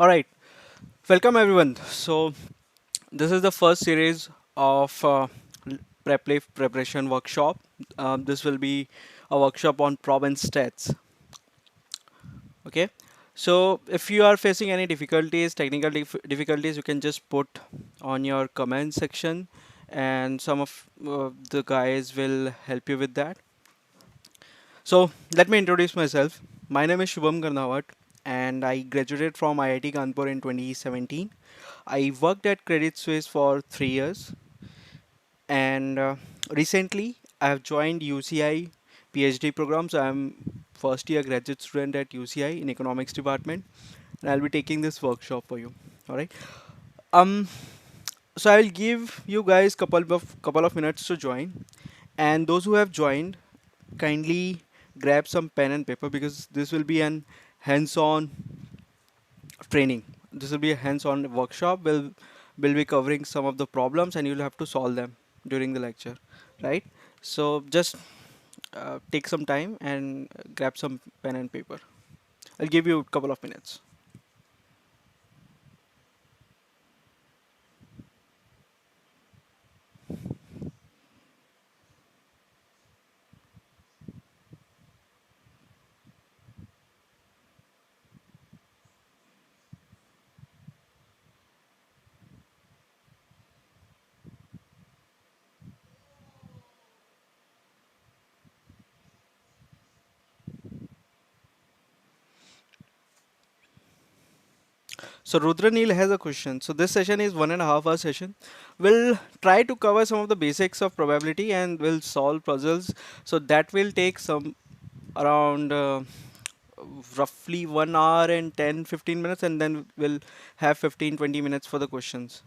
All right, welcome everyone. So this is the first series of preparation workshop. This will be a workshop on prob and stats. Okay. So if you are facing any difficulties, technical difficulties, you can just put on your comment section, and some of the guys will help you with that. So let me introduce myself. My name is Shubham Karnawat, and I graduated from IIT Kanpur in 2017. I worked at Credit Suisse for 3 years, and recently I have joined UCI PhD program. So I'm first year graduate student at UCI in economics department, and I'll be taking this workshop for you. All right. Um. So I'll give you guys couple of minutes to join, and those who have joined, kindly grab some pen and paper because this will be an hands-on training. This will be a hands-on workshop. We'll be covering some of the problems and you'll have to solve them during the lecture, right? So just take some time and grab some pen and paper. I'll give you a couple of minutes. So Rudra Neil has a question. So this session is 1.5 hour session. We'll try to cover some of the basics of probability and we'll solve puzzles. So that will take some around roughly 1 hour and 10-15 minutes, and then we'll have 15-20 minutes for the questions.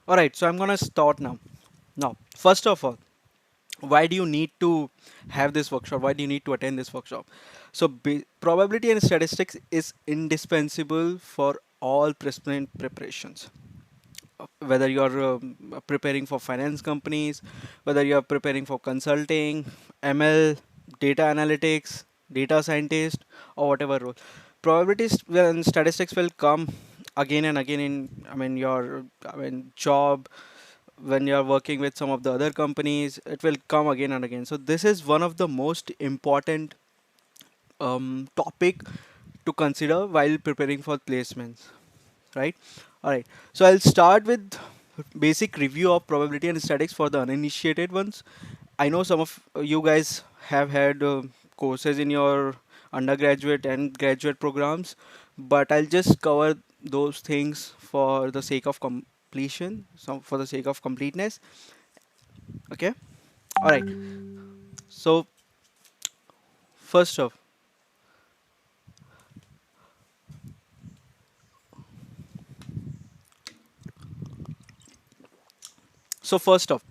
All right, so I'm gonna start now. Now, first of all, why do you need to have this workshop? Why do you need to attend this workshop? So probability and statistics is indispensable for all preparations. Whether you're preparing for finance companies, whether you're preparing for consulting, ML, data analytics, data scientist, or whatever role, probabilities and statistics will come again and again in, your, job. When you're working with some of the other companies, it will come again and again. So this is one of the most important topic to consider while preparing for placements, right? All right. So I'll start with basic review of probability and statistics for the uninitiated ones. I know some of you guys have had courses in your undergraduate and graduate programs, but I'll just cover those things for the sake of completion, so for the sake of completeness. Okay. All right. So first off, so first off,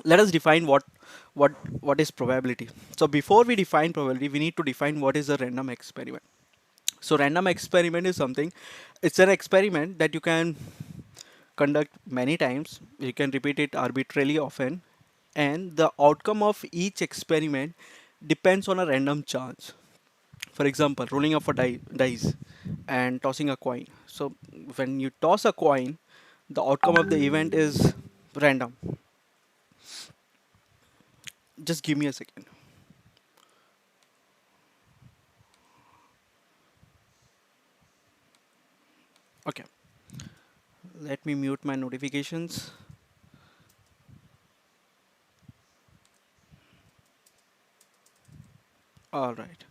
let us define what what is probability. So before we define probability, we need to define what is a random experiment. So random experiment is something, it's an experiment that you can conduct many times, you can repeat it arbitrarily often, and the outcome of each experiment depends on a random chance. For example, rolling of a dice and tossing a coin. So when you toss a coin, the outcome of the event is random. Just give me a second. Okay, let me mute my notifications. All right.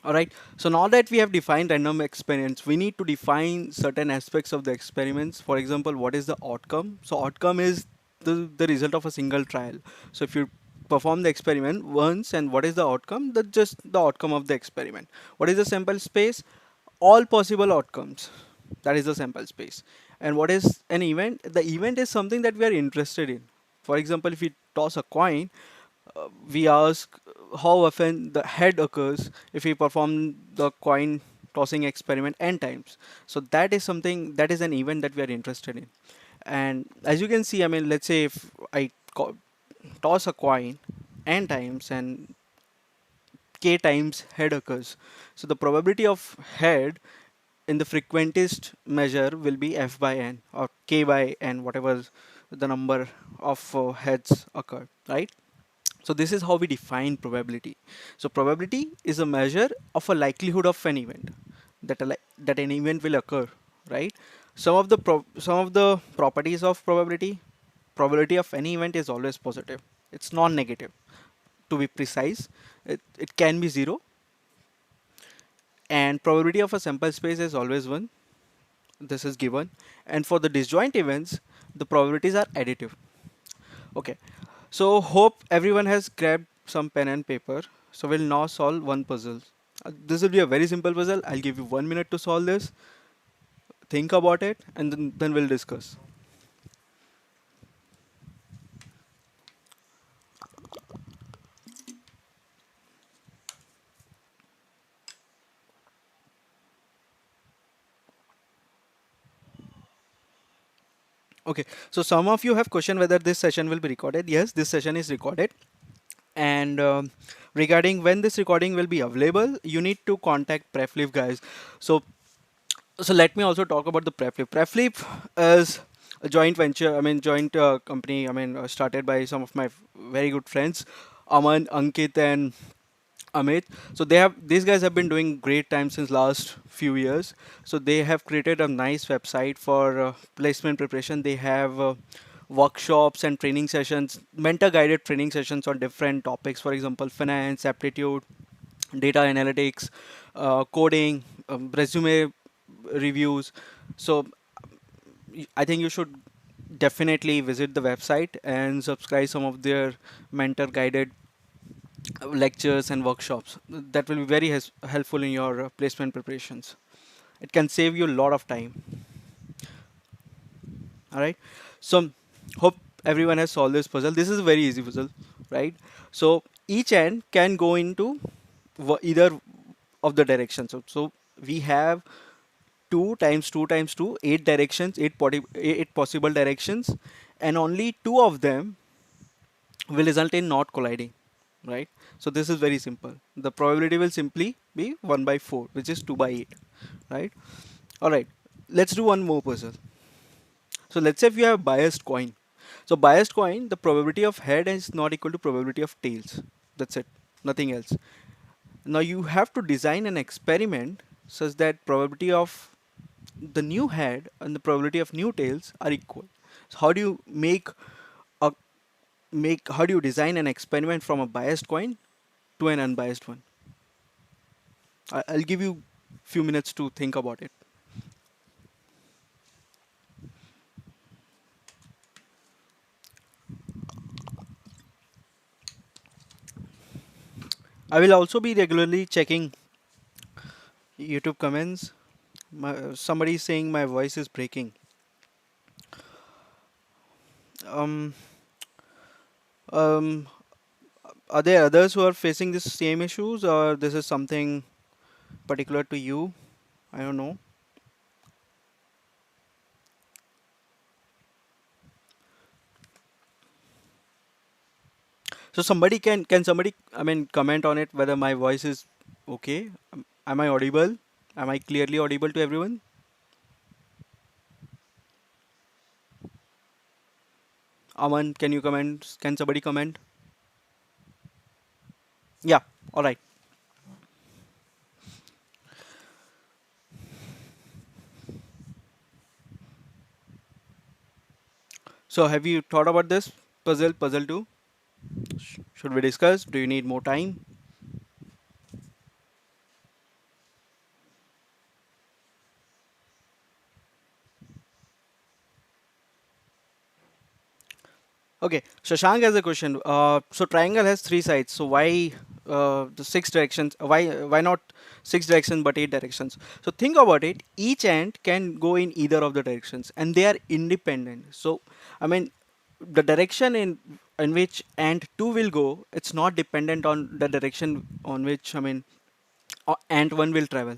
All right. So now that we have defined random experiments, we need to define certain aspects of the experiments. For example, what is the outcome? So outcome is the result of a single trial. So if you perform the experiment once, and what is the outcome? That's just the outcome of the experiment. What is the sample space? All possible outcomes. That is the sample space. And what is an event? The event is something that we are interested in. For example, if we toss a coin, We ask how often the head occurs if we perform the coin tossing experiment n times. So that is something, that is an event that we are interested in. And as you can see, I mean, let's say if I toss a coin n times and k times head occurs. So the probability of head in the frequentist measure will be f by n or k by n, whatever the number of heads occur, right? So this is how we define probability. So probability is a measure of a likelihood of an event, that an event will occur, right? Some of the properties of probability of any event is always positive. It's non-negative. To be precise, it can be zero, and probability of a sample space is always one. This is given, and for the disjoint events, the probabilities are additive. Okay, so hope everyone has grabbed some pen and paper. So we'll now solve one puzzle. This will be a very simple puzzle. I'll give you 1 minute to solve this. Think about it, and then we'll discuss. Okay, so some of you have questioned whether this session will be recorded. Yes, this session is recorded. And regarding when this recording will be available, you need to contact Preflip guys. So let me also talk about the Preflip. Preflip is a joint venture, I mean joint company, I mean started by some of my very good friends, Aman, Ankit, and Amit. So these guys have been doing great time since last few years. So they have created a nice website for placement preparation. They have workshops and training sessions, mentor guided training sessions on different topics. For example, finance, aptitude, data analytics, coding, resume reviews. So I think you should definitely visit the website and subscribe some of their mentor guided lectures and workshops. That will be very helpful in your placement preparations. It can save you a lot of time. All right. So hope everyone has solved this puzzle. This is a very easy puzzle, right? So each end can go into either of the directions. So we have 2 times 2 times 2, 8 directions, 8 possible directions, and only 2 of them will result in not colliding, right? So this is very simple. The probability will simply be 1 by 4, which is 2 by 8, right? All right, let's do one more puzzle. So let's say if you have biased coin. So biased coin, the probability of head is not equal to probability of tails. That's it, nothing else. Now you have to design an experiment such that probability of the new head and the probability of new tails are equal. So how do you a how do you design an experiment from a biased coin to an unbiased one? I'll give you few minutes to think about it. I will also be regularly checking YouTube comments. Somebody is saying my voice is breaking. Um, um, are there others who are facing the same issues, or this is something particular to you? I don't know. So somebody can somebody, I mean, comment on it whether my voice is okay. Am I audible? Am I clearly audible to everyone? Aman, can you comment? Can somebody comment? Yeah. All right. So have you thought about this puzzle two? Should we discuss? Do you need more time? Okay, Shashank has a question. So triangle has 3 sides. So why the 6 directions? Why not 6 directions but 8 directions? So think about it. Each end can go in either of the directions, and they are independent. So I mean, the direction in which ant 2 will go, it's not dependent on the direction on which, ant 1 will travel.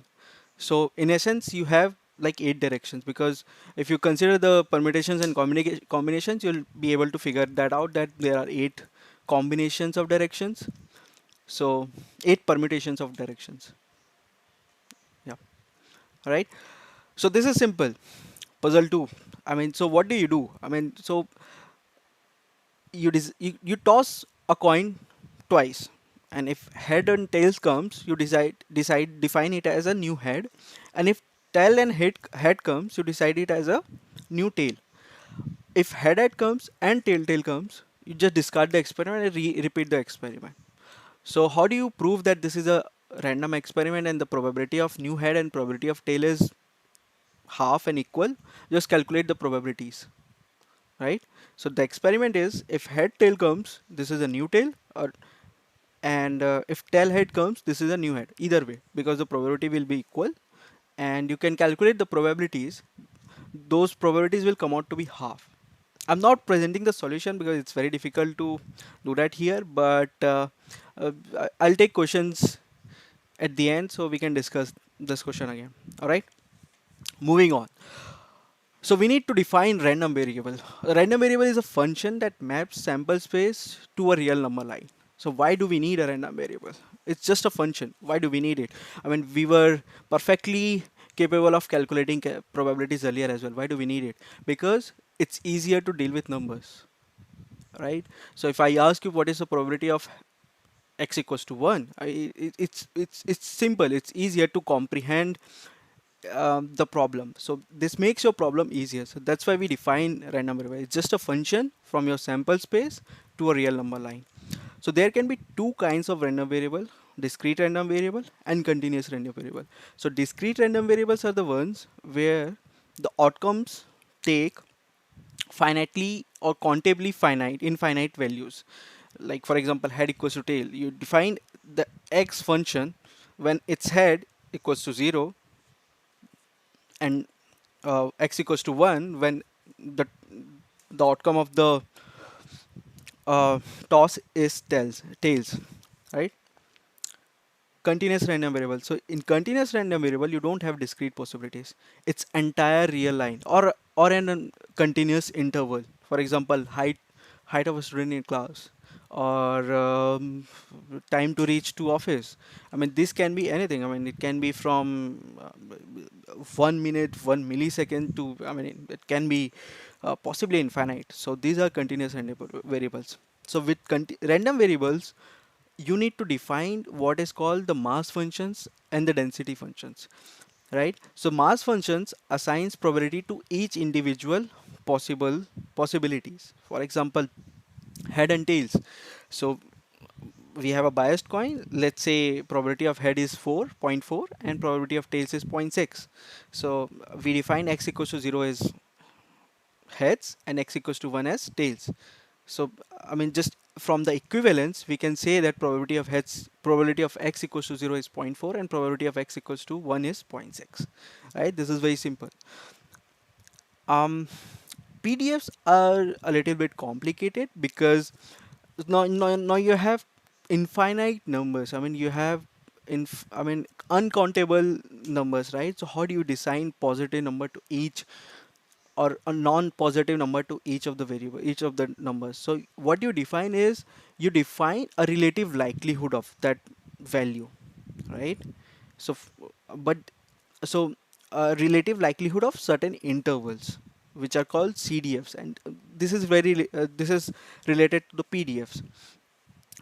So in essence you have like 8 directions, because if you consider the permutations and combinations, you'll be able to figure that out, that there are 8 combinations of directions. So 8 permutations of directions. Yeah. Right. So this is simple. Puzzle 2. So what do you do? So you toss a coin twice, and if head and tails comes, you define it as a new head, and if tail and head comes, you decide it as a new tail. If head comes and tail comes, you just discard the experiment and repeat the experiment. So how do you prove that this is a random experiment and the probability of new head and probability of tail is half and equal? Just calculate the probabilities, right? So the experiment is, if head tail comes, this is a new tail, or and if tail head comes, this is a new head. Either way, because the probability will be equal, and you can calculate the probabilities. Those probabilities will come out to be half. I'm not presenting the solution because it's very difficult to do that here, but I'll take questions at the end so we can discuss this question again. All right, moving on. So we need to define random variable. A random variable is a function that maps sample space to a real number line. So why do we need a random variable? It's just a function. Why do we need it? We were perfectly capable of calculating probabilities earlier as well. Why do we need it? Because it's easier to deal with numbers, right? So if I ask you what is the probability of x equals to 1, it's simple. It's easier to comprehend the problem. So this makes your problem easier. So that's why we define random variable. It's just a function from your sample space to a real number line. So there can be two kinds of random variable: discrete random variable and continuous random variable. So discrete random variables are the ones where the outcomes take finitely or countably infinite values. Like for example, head equals to tail. You define the x function when its head equals to 0 and x equals to 1 when the the outcome of the toss is tails, right? Continuous random variable. So in continuous random variable, you don't have discrete possibilities. It's entire real line, or an continuous interval. For example, height of a student in class, or time to reach to office. This can be anything. It can be from 1 minute, 1 millisecond to, it can be possibly infinite. So these are continuous random variables. So with random variables, you need to define what is called the mass functions and the density functions, right? So mass functions assigns probability to each individual possibilities. For example, head and tails. So we have a biased coin. Let's say probability of head is 4.4 and probability of tails is 0.6. So we define x equals to 0 as heads and x equals to 1 as tails. So just from the equivalence, we can say that probability of x equals to 0 is 0.4 and probability of x equals to 1 is 0.6. Right? This is very simple. PDFs are a little bit complicated because now you have infinite numbers. You have uncountable numbers, right? So how do you design positive number to each, or a non-positive number to each of the numbers? So what you define is, you define a relative likelihood of that value, right? So but so a relative likelihood of certain intervals, which are called CDFs, and this is related to the PDFs,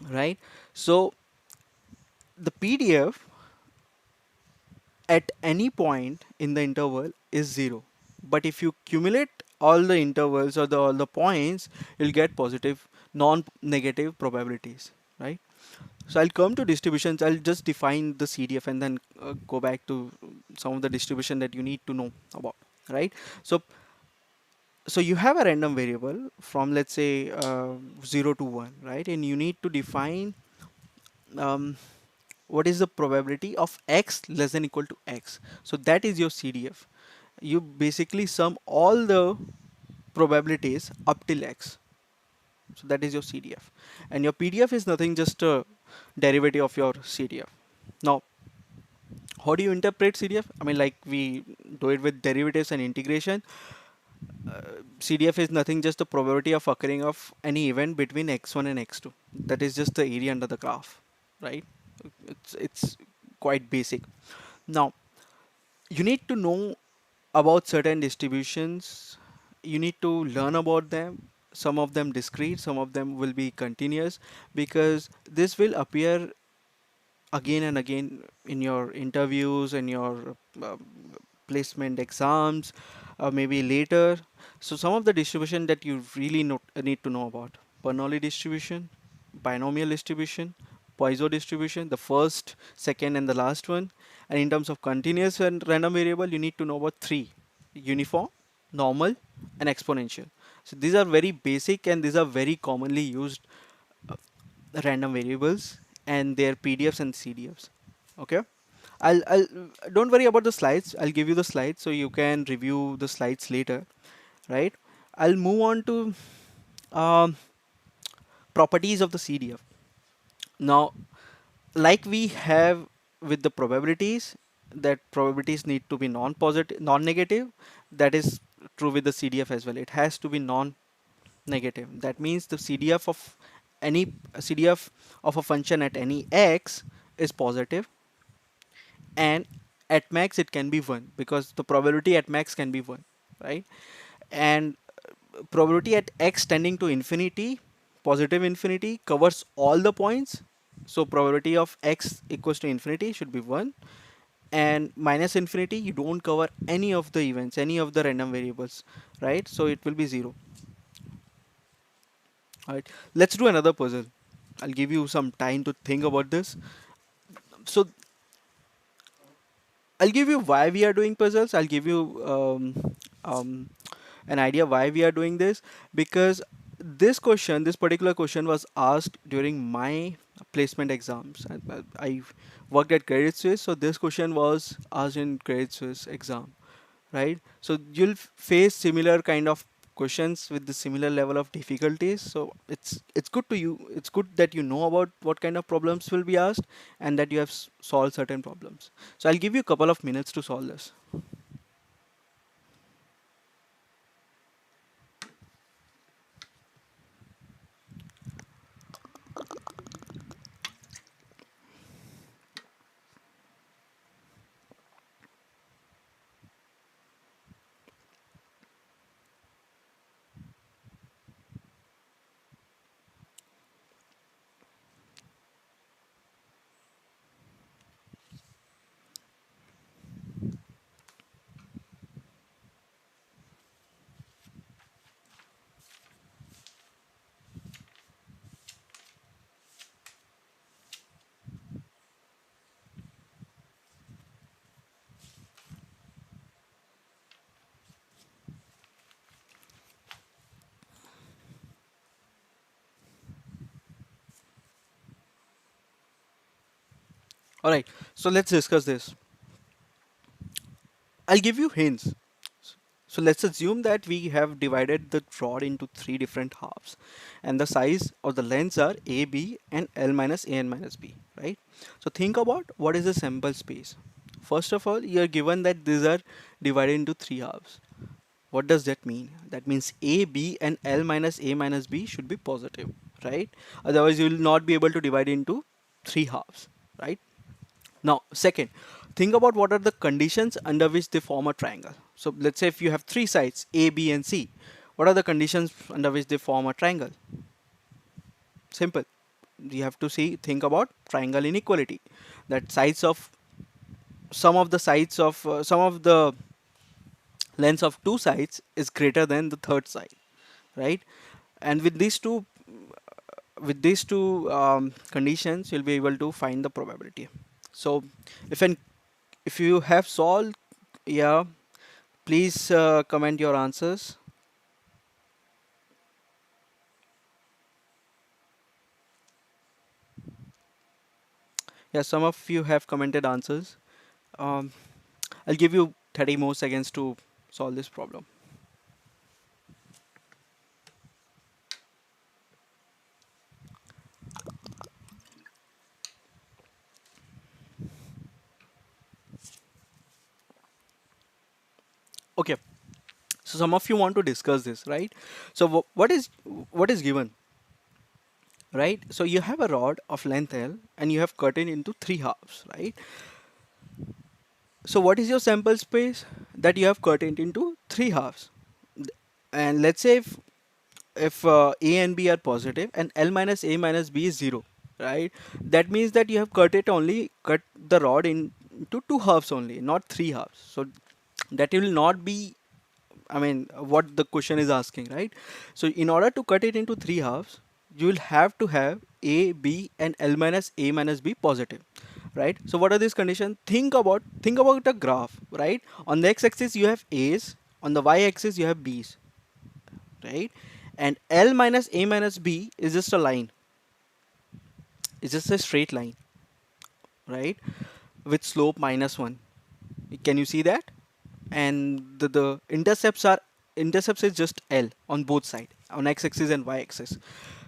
right? So the PDF at any point in the interval is 0, but if you cumulate all the intervals, or all the points, you'll get positive non-negative probabilities, right? So I'll come to distributions. I'll just define the CDF and then go back to some of the distribution that you need to know about, right? So you have a random variable from, let's say, 0 to 1, right? And you need to define um, what is the probability of x less than equal to x. So that is your CDF. You basically sum all the probabilities up till x, So that is your CDF, and your PDF is nothing, just a derivative of your CDF. Now, how do you interpret CDF? I mean, like we do it with derivatives and integration. CDF is nothing, just the probability of occurring of any event between x1 and x2. That is just the area under the graph, right? It's quite basic. Now, you need to know about certain distributions. You need to learn about them. Some of them discrete, some of them will be continuous, because this will appear again and again in your interviews and your placement exams, maybe later. So some of the distribution that you really need to know about: Bernoulli distribution, binomial distribution, Poisson distribution, the first, second, and the last one. And in terms of continuous and random variable, you need to know about three: uniform, normal, and exponential. So these are very basic, and these are very commonly used uh, random variables and their PDFs and CDFs. Okay. I'll don't worry about the slides. I'll give you the slides so you can review the slides later, right? I'll move on to um, properties of the CDF. Now, like we have with the probabilities, that probabilities need to be non-positive, non-negative. That is true with the CDF as well. It has to be non-negative. That means the CDF of a function at any x is positive, and at max it can be 1, because the probability at max can be 1, right? And probability at x tending to infinity, positive infinity, covers all the points. So probability of x equals to infinity should be 1, and minus infinity, you don't cover any of the events, any of the random variables, right? So it will be 0. All right, let's do another puzzle. I'll give you some time to think about this. So I'll give you why we are doing puzzles. I'll give you um, an idea why we are doing this, because this particular question was asked during my placement exams. I worked at Credit Suisse, so this question was asked in Credit Suisse exam, right? So you'll face similar kind of questions with the similar level of difficulties. So it's good to you. It's good that you know about what kind of problems will be asked, and that you have solved certain problems. So I'll give you a couple of minutes to solve this. All right. So let's discuss this. I'll give you hints. So let's assume that we have divided the rod into three different halves, and the size or the lengths are A, B, and L minus A and minus B, right? So think about what is the sample space. First of all, you're given that these are divided into three halves. What does that mean? That means A, B, and L minus A minus B should be positive, right? Otherwise, you will not be able to divide into three halves, right? Now, second, think about what are the conditions under which they form a triangle. So let's say if you have three sides, A, B, and C, what are the conditions under which they form a triangle? Simple. You have to think about triangle inequality. That sides of some of the lengths of two sides is greater than the third side, right? And with these two conditions, you'll be able to find the probability. So if an if you have solved, yeah, please comment your answers. Yeah, some of you have commented answers. um, I'll give you 30 more seconds to solve this problem. Okay, so some of you want to discuss this, right? So what is given, right? So you have a rod of length L and you have cut it into three halves, right? So what is your sample space that you have cut it into three halves? And let's say if A and B are positive and L minus A minus B is zero, right? That means that you have cut the rod into two halves only, not three halves. So that will not be, I mean, what the question is asking, right? So in order to cut it into three halves, you will have to have A, B, and L minus A minus B positive, right? So what are these conditions? Think about a graph, right? On the x-axis you have A's, on the y-axis you have B's, right? And L minus A minus B is just a line. It's just a straight line, right? With slope minus one. Can you see that? And the intercepts is just L on both sides, on x-axis and y-axis.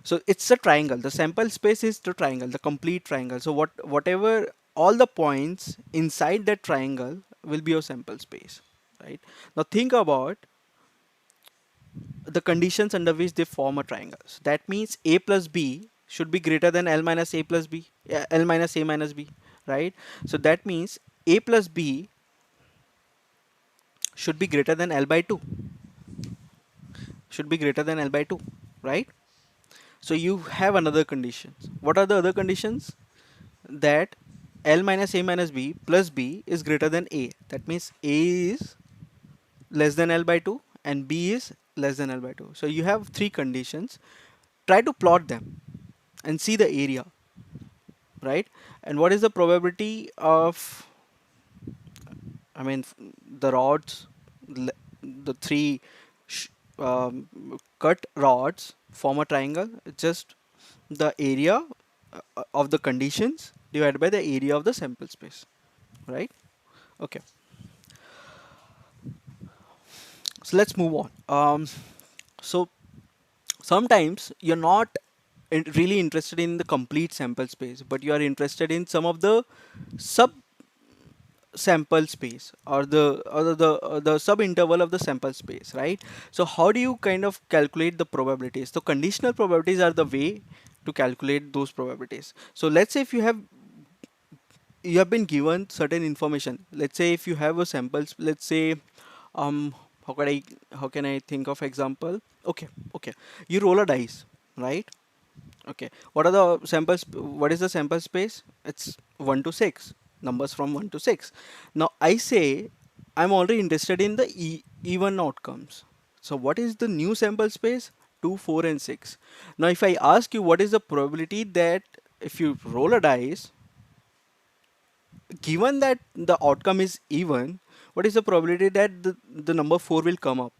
So it's a triangle. The sample space is the triangle, the complete triangle. So whatever all the points inside that triangle will be your sample space, right? Now think about the conditions under which they form a triangle. So that means A plus B should be greater than L minus A plus B, L minus A minus B, right? So that means A plus B should be greater than L by 2, should be greater than L by 2, right? So you have another conditions. What are the other conditions? That L minus A minus B plus B is greater than A. That means A is less than L by 2 and B is less than L by 2. So you have three conditions. Try to plot them and see the area, right? And what is the probability of, I mean, the rods, the three sh- um, cut rods form a triangle. It's just the area of the conditions divided by the area of the sample space, right? Okay, so let's move on. So sometimes you're not really interested in the complete sample space, but you are interested in some of the sub sample space or the sub interval of the sample space, right? So how do you kind of calculate the probabilities? So conditional probabilities are the way to calculate those probabilities. So let's say if you have been given certain information. Let's say if you have a samples, let's say um how can I how can I think of example? Okay, you roll a dice, right? Okay. What are the samples? What is the sample space? It's 1 to 6. Numbers from 1 to 6. Now I say I'm already interested in the even outcomes. So what is the new sample space? 2, 4, and 6. Now if I ask you what is the probability that if you roll a dice, given that the outcome is even, what is the probability that the number 4 will come up?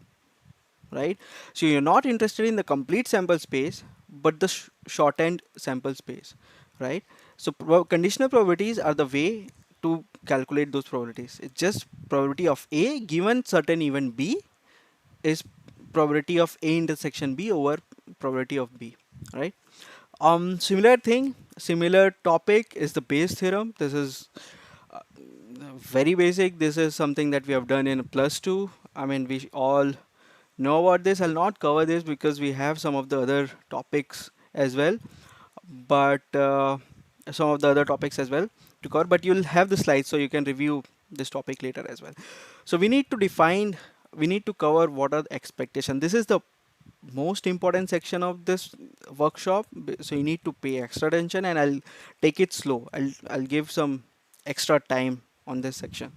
Right? So you're not interested in the complete sample space, but the shortened sample space, right? So conditional probabilities are the way to calculate those probabilities. It's just probability of A given certain event B is probability of A intersection B over probability of B, right? Similar thing, similar topic is the Bayes theorem. This is uh, very basic. This is something that we have done in plus two. I mean, we all know about this. I'll not cover this because we have some of the other topics as well, but some of the other topics as well to cover. But you'll have the slides so you can review this topic later as well. So we need to cover what are the expectations. This is the most important section of this workshop. So you need to pay extra attention, and I'll take it slow. I'll give some extra time on this section.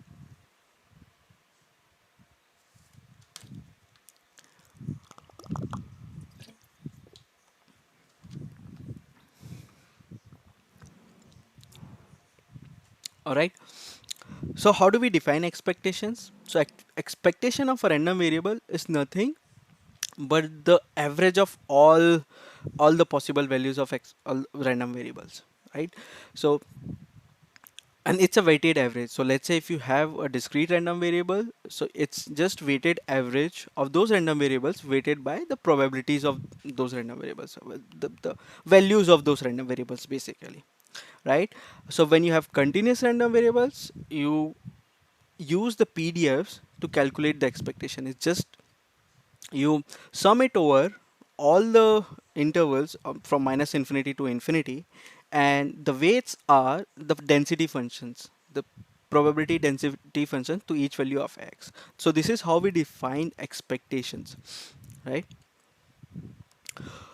All right. So how do we define expectations? So expectation of a random variable is nothing but the average of all the possible values of all random variables, right? So and it's a weighted average. So let's say if you have a discrete random variable, so it's just weighted average of those random variables weighted by the probabilities of those random variables, the values of those random variables basically, right? So when you have continuous random variables, use the PDFs to calculate the expectation. It's just you sum it over all the intervals from minus infinity to infinity, and the weights are the density functions, the probability density function to each value of x. So this is how we define expectations, right?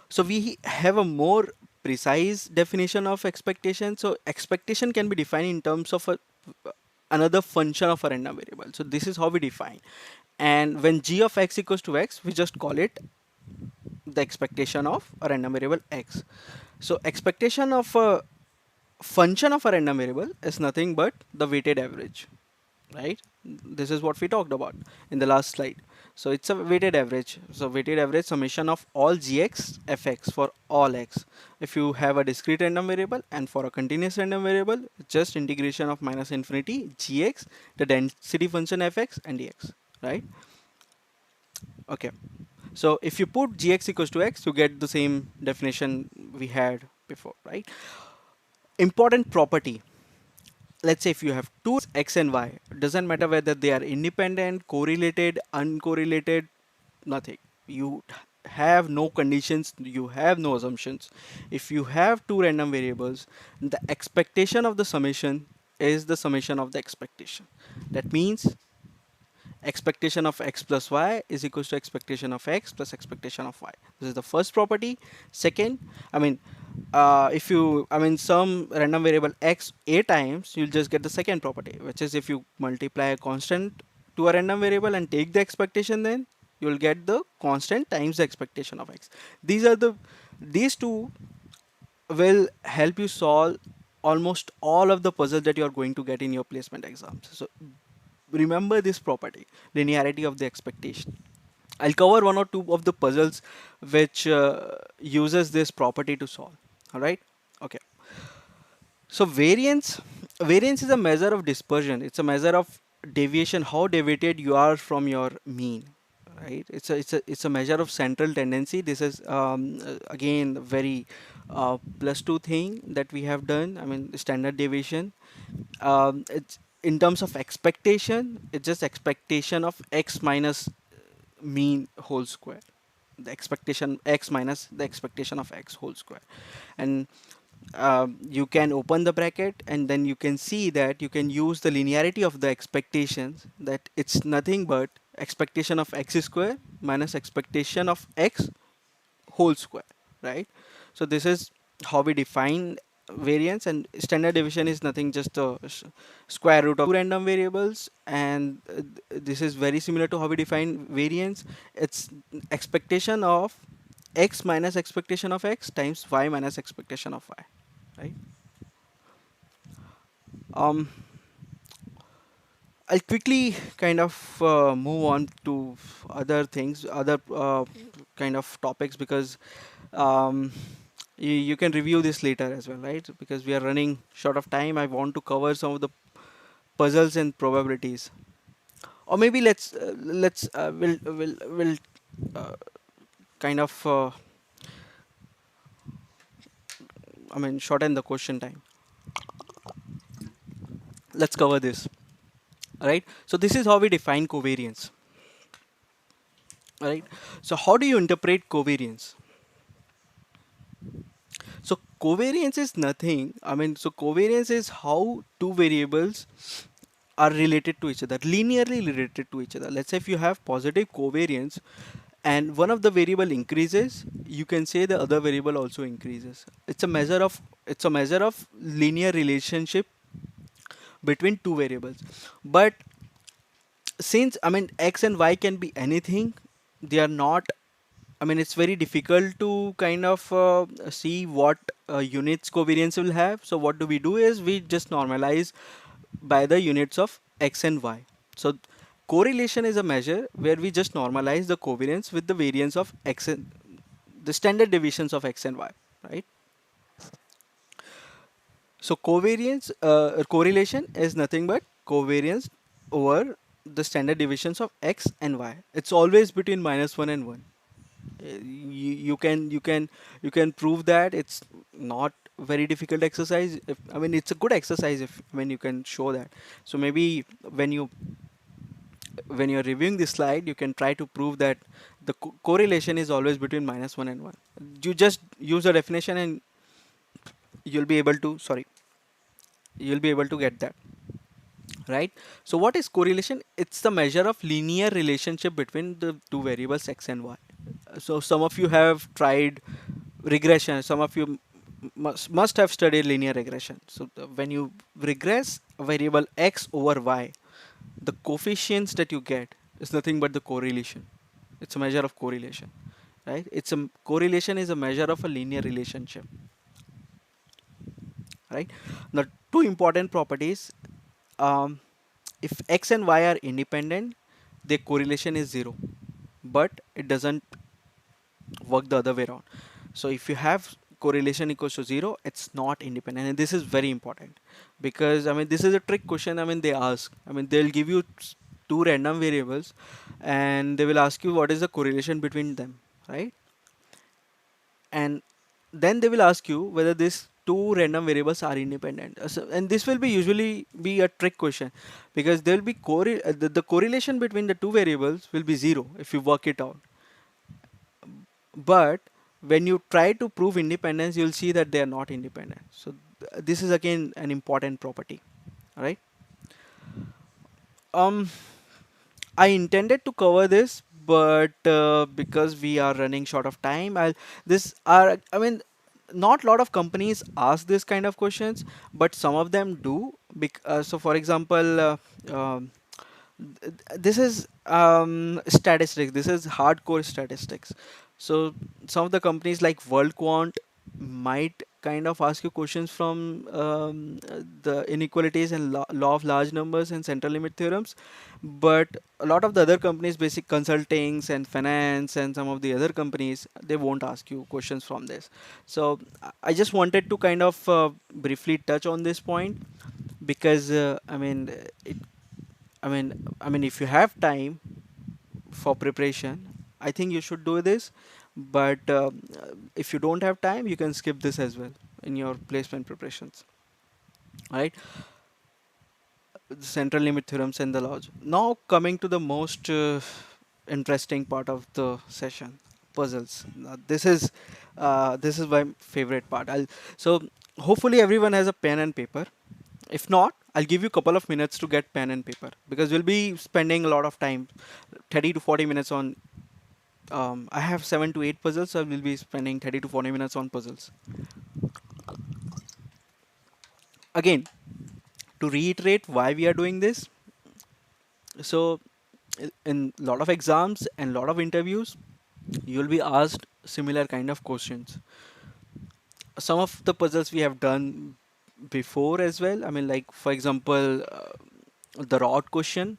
So we have a more precise definition of expectation. So expectation can be defined in terms of another function of a random variable. So this is how we define. And when g of x equals to x, we just call it the expectation of a random variable x. So expectation of a function of a random variable is nothing but the weighted average, right? This is what we talked about in the last slide. So it's a weighted average. So weighted average summation of all gx fx for all x. If you have a discrete random variable, and for a continuous random variable, just integration of minus infinity gx, the density function fx and dx, right? Okay. So if you put gx equals to x, you get the same definition we had before, right? Important property. Let's say if you have two x and y, doesn't matter whether they are independent, correlated, uncorrelated, nothing. You have no conditions, you have no assumptions. If you have two random variables, the expectation of the summation is the summation of the expectation. That means expectation of x plus y is equals to expectation of x plus expectation of y. This is the first property. Second, I mean, if you, I mean, some random variable x a times, you'll just get the second property, which is if you multiply a constant to a random variable and take the expectation, then you'll get the constant times the expectation of x. These two will help you solve almost all of the puzzles that you're going to get in your placement exams. So remember this property, linearity of the expectation. I'll cover one or two of the puzzles which uses this property to solve. All right. Okay. So variance is a measure of dispersion. It's a measure of deviation, how deviated you are from your mean. Right. It's a measure of central tendency. This is again very plus two thing that we have done. I mean standard deviation. It's in terms of expectation. It's just expectation of x minus mean whole square, the expectation x minus the expectation of x whole square. And you can open the bracket, and then you can see that you can use the linearity of the expectations, that it's nothing but expectation of x square minus expectation of x whole square, right? So this is how we define variance. And standard deviation is nothing, just a square root of two random variables. And this is very similar to how we define variance. It's expectation of x minus expectation of x times y minus expectation of y, right? um I'll quickly kind of move on to other things, other kind of topics, because um, you can review this later as well, right? Because we are running short of time. I want to cover some of the puzzles and probabilities. Or maybe we'll uh, kind of I mean shorten the question time. Let's cover this. All right. So this is how we define covariance. All right. So how do you interpret covariance? So covariance is nothing. I mean, so covariance is how two variables are related to each other, linearly related to each other. Let's say if you have positive covariance and one of the variable increases, you can say the other variable also increases. It's a measure of linear relationship between two variables. But since, I mean, x and y can be anything, they are not, I mean, it's very difficult to kind of see what units covariance will have. So what do? We do is we just normalize by the units of x and y. So correlation is a measure where we just normalize the covariance with the variance of x and the standard deviations of x and y, right? So covariance, correlation is nothing but covariance over the standard deviations of x and y. It's always between -1 and 1. You can prove that it's not very difficult exercise. If, I mean, it's a good exercise if when you can show that. So maybe when you when you're reviewing this slide, you can try to prove that the correlation is always between -1 and 1. You just use the definition and you'll be able to, sorry, you'll be able to get that, right? So what is correlation? It's the measure of linear relationship between the two variables x and y. So some of you have tried regression. Some of you must have studied linear regression. So when you regress a variable x over y, the coefficients that you get is nothing but the correlation. It's a measure of correlation, right? It's a correlation is a measure of a linear relationship, right? Now, two important properties. Um, if x and y are independent, their correlation is zero, but it doesn't work the other way around. So if you have correlation equals to zero, it's not independent, and this is very important because I mean this is a trick question. I mean they ask. I mean they'll give you two random variables, and they will ask you what is the correlation between them, right? And then they will ask you whether these two random variables are independent. And this will be usually be a trick question because there will be the correlation between the two variables will be zero if you work it out. But when you try to prove independence, you'll see that they are not independent. So this is again an important property, right? Um, I intended to cover this, but because we are running short of time, this are I mean, not a lot of companies ask this kind of questions, but some of them do. So, for example, um, this is statistics. This is hardcore statistics. So some of the companies like WorldQuant might kind of ask you questions from the inequalities and law of large numbers and central limit theorems, but a lot of the other companies, basic consultings and finance and some of the other companies, they won't ask you questions from this. So I just wanted to kind of briefly touch on this point because it I mean, if you have time for preparation, I think you should do this. But if you don't have time, you can skip this as well in your placement preparations, right? The central limit theorems and the laws. Now coming to the most interesting part of the session, puzzles. Now, this is my favorite part. So hopefully everyone has a pen and paper. If not, I'll give you a couple of minutes to get pen and paper because we'll be spending a lot of time, 30 to 40 minutes on. I have 7 to 8 puzzles, so we'll be spending 30 to 40 minutes on puzzles. Again, to reiterate why we are doing this, so in a lot of exams and a lot of interviews, you'll be asked similar kind of questions. Some of the puzzles we have done before as well. I mean, like for example, the rod question.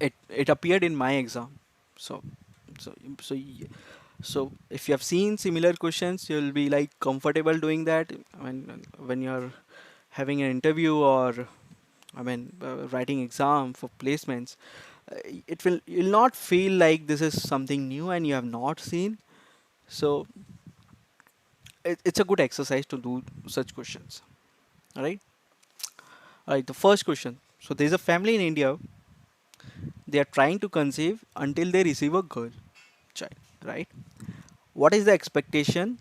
It appeared in my exam. So so so y- so if you have seen similar questions, you'll be like comfortable doing that. I mean, when you're having an interview or writing exam for placements, you'll not feel like this is something new and you have not seen. So it's a good exercise to do such questions. All right. All right. The first question. So there's a family in India. They are trying to conceive until they receive a girl child. Right. What is the expectation?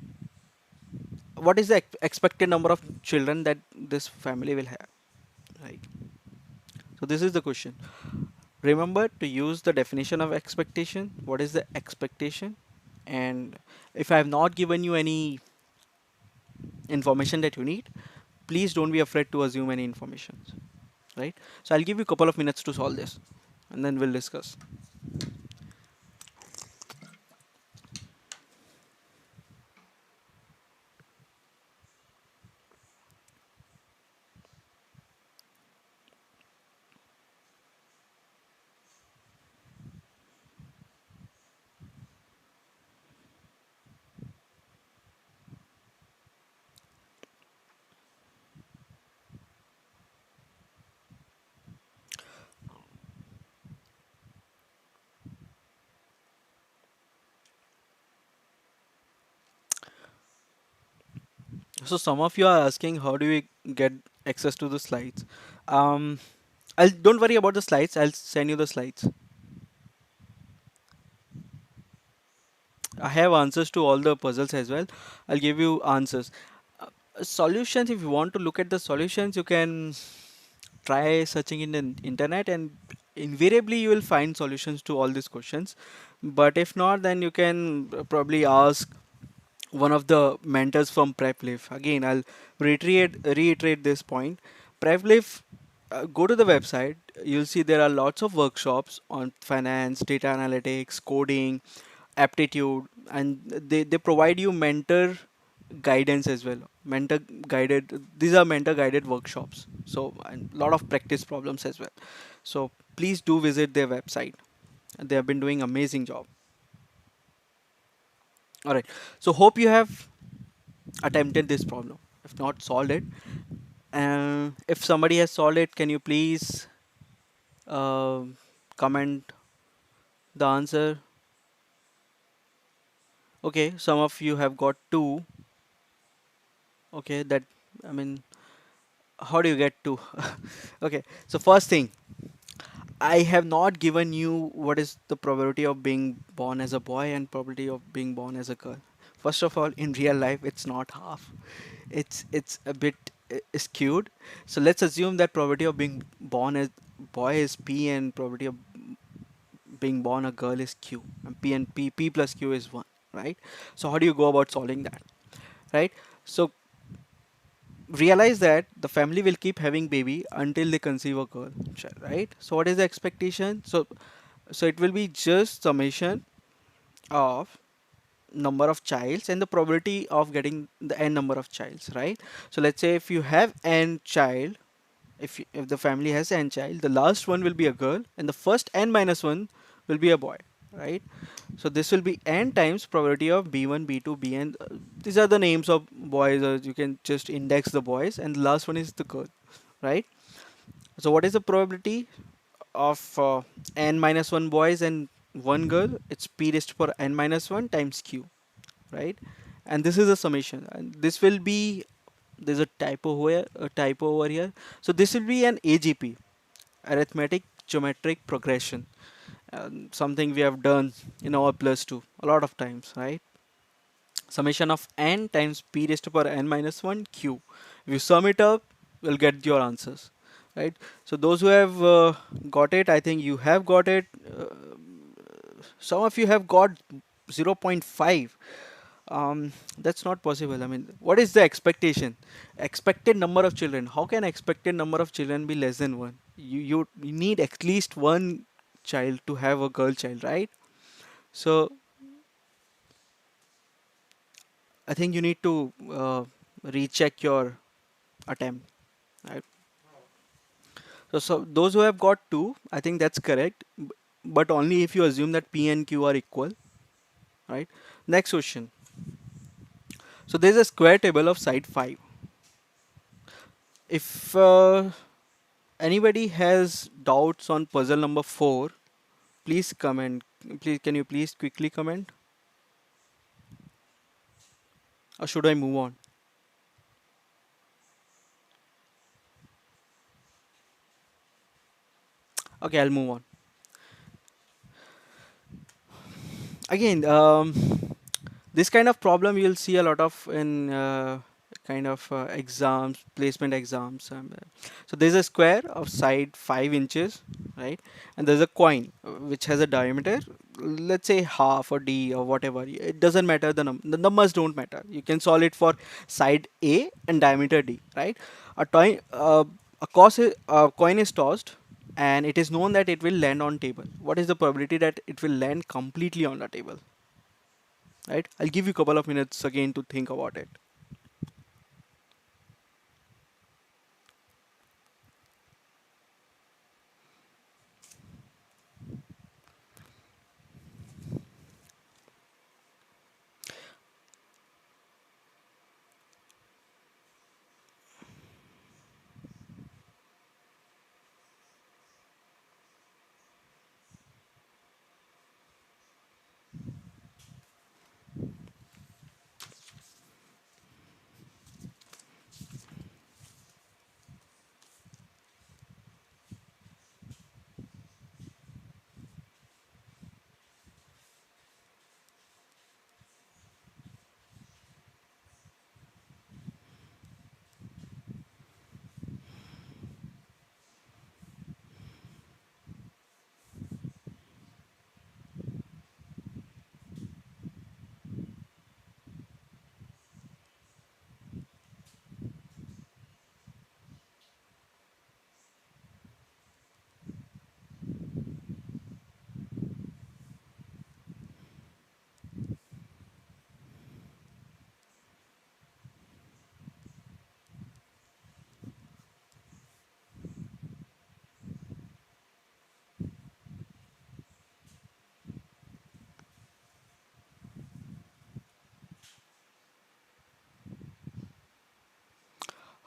What is the expected number of children that this family will have? Right. So this is the question. Remember to use the definition of expectation. What is the expectation? And if I have not given you any information that you need, please don't be afraid to assume any information. Right? So I'll give you a couple of minutes to solve this, and then we'll discuss. So some of you are asking how do we get access to the slides? Um, I'll don't worry about the slides. I'll send you the slides. I have answers to all the puzzles as well. I'll give you answers. Solutions. If you want to look at the solutions, you can try searching in the internet, and invariably you will find solutions to all these questions. But if not, then you can probably ask one of the mentors from PrepLive. Again, I'll reiterate this point. PrepLive, go to the website. You'll see there are lots of workshops on finance, data analytics, coding, aptitude, and they provide you mentor guidance as well. Mentor guided. These are mentor guided workshops. So a lot of practice problems as well. So please do visit their website. They have been doing amazing job. All right. So hope you have attempted this problem. If not, solved it. If somebody has solved it, can you please uh, comment the answer? Okay, some of you have got two. Okay, that I mean, how do you get two? Okay, so first thing, I have not given you what is the probability of being born as a boy and probability of being born as a girl. First of all, in real life, it's not half. It's a bit skewed. So let's assume that probability of being born as boy is P and probability of being born a girl is Q. And P plus Q is 1, right? So how do you go about solving that, right? So realize that the family will keep having baby until they conceive a girl child, right? So what is the expectation? So it will be just summation of number of childs and the probability of getting the n number of childs, right? So let's say if you have n child, if the family has n child, the last one will be a girl and the first n minus one will be a boy, right? So this will be n times probability of b1, b2, bn. These are the names of boys, or you can just index the boys, and the last one is the girl, right? So what is the probability of n minus 1 boys and 1 girl? It's p raised to power n minus 1 times q, right? And this is a summation, and this will be, there's a typo over here. So this will be an AGP, arithmetic geometric progression, something we have done in our plus 2 a lot of times, right? Summation of n times p raised to power n minus 1 q. If you sum it up, you'll get your answers, right? So those who have got it, I think you have got it. Some of you have got zero point 0.5. That's not possible. I mean, what is the expectation? Expected number of children. How can expected number of children be less than one? You need at least one child to have a girl child, right? So I think you need to recheck your attempt. Right? So those who have got two, I think that's correct, but only if you assume that P and Q are equal, right? Next question. So there's a square table of side 5. If anybody has doubts on puzzle number 4, please comment. Please, can you please quickly comment? Or should I move on? Okay, I'll move on. Again, this kind of problem you'll see a lot of in kind of exams, placement exams. So there's a square of side 5 inches, right? And there's a coin which has a diameter, let's say half or d or whatever. It doesn't matter, the numbers don't matter. You can solve it for side A and diameter d, right? A coin is tossed and it is known that it will land on table. What is the probability that it will land completely on the table? Right? I'll give you a couple of minutes again to think about it.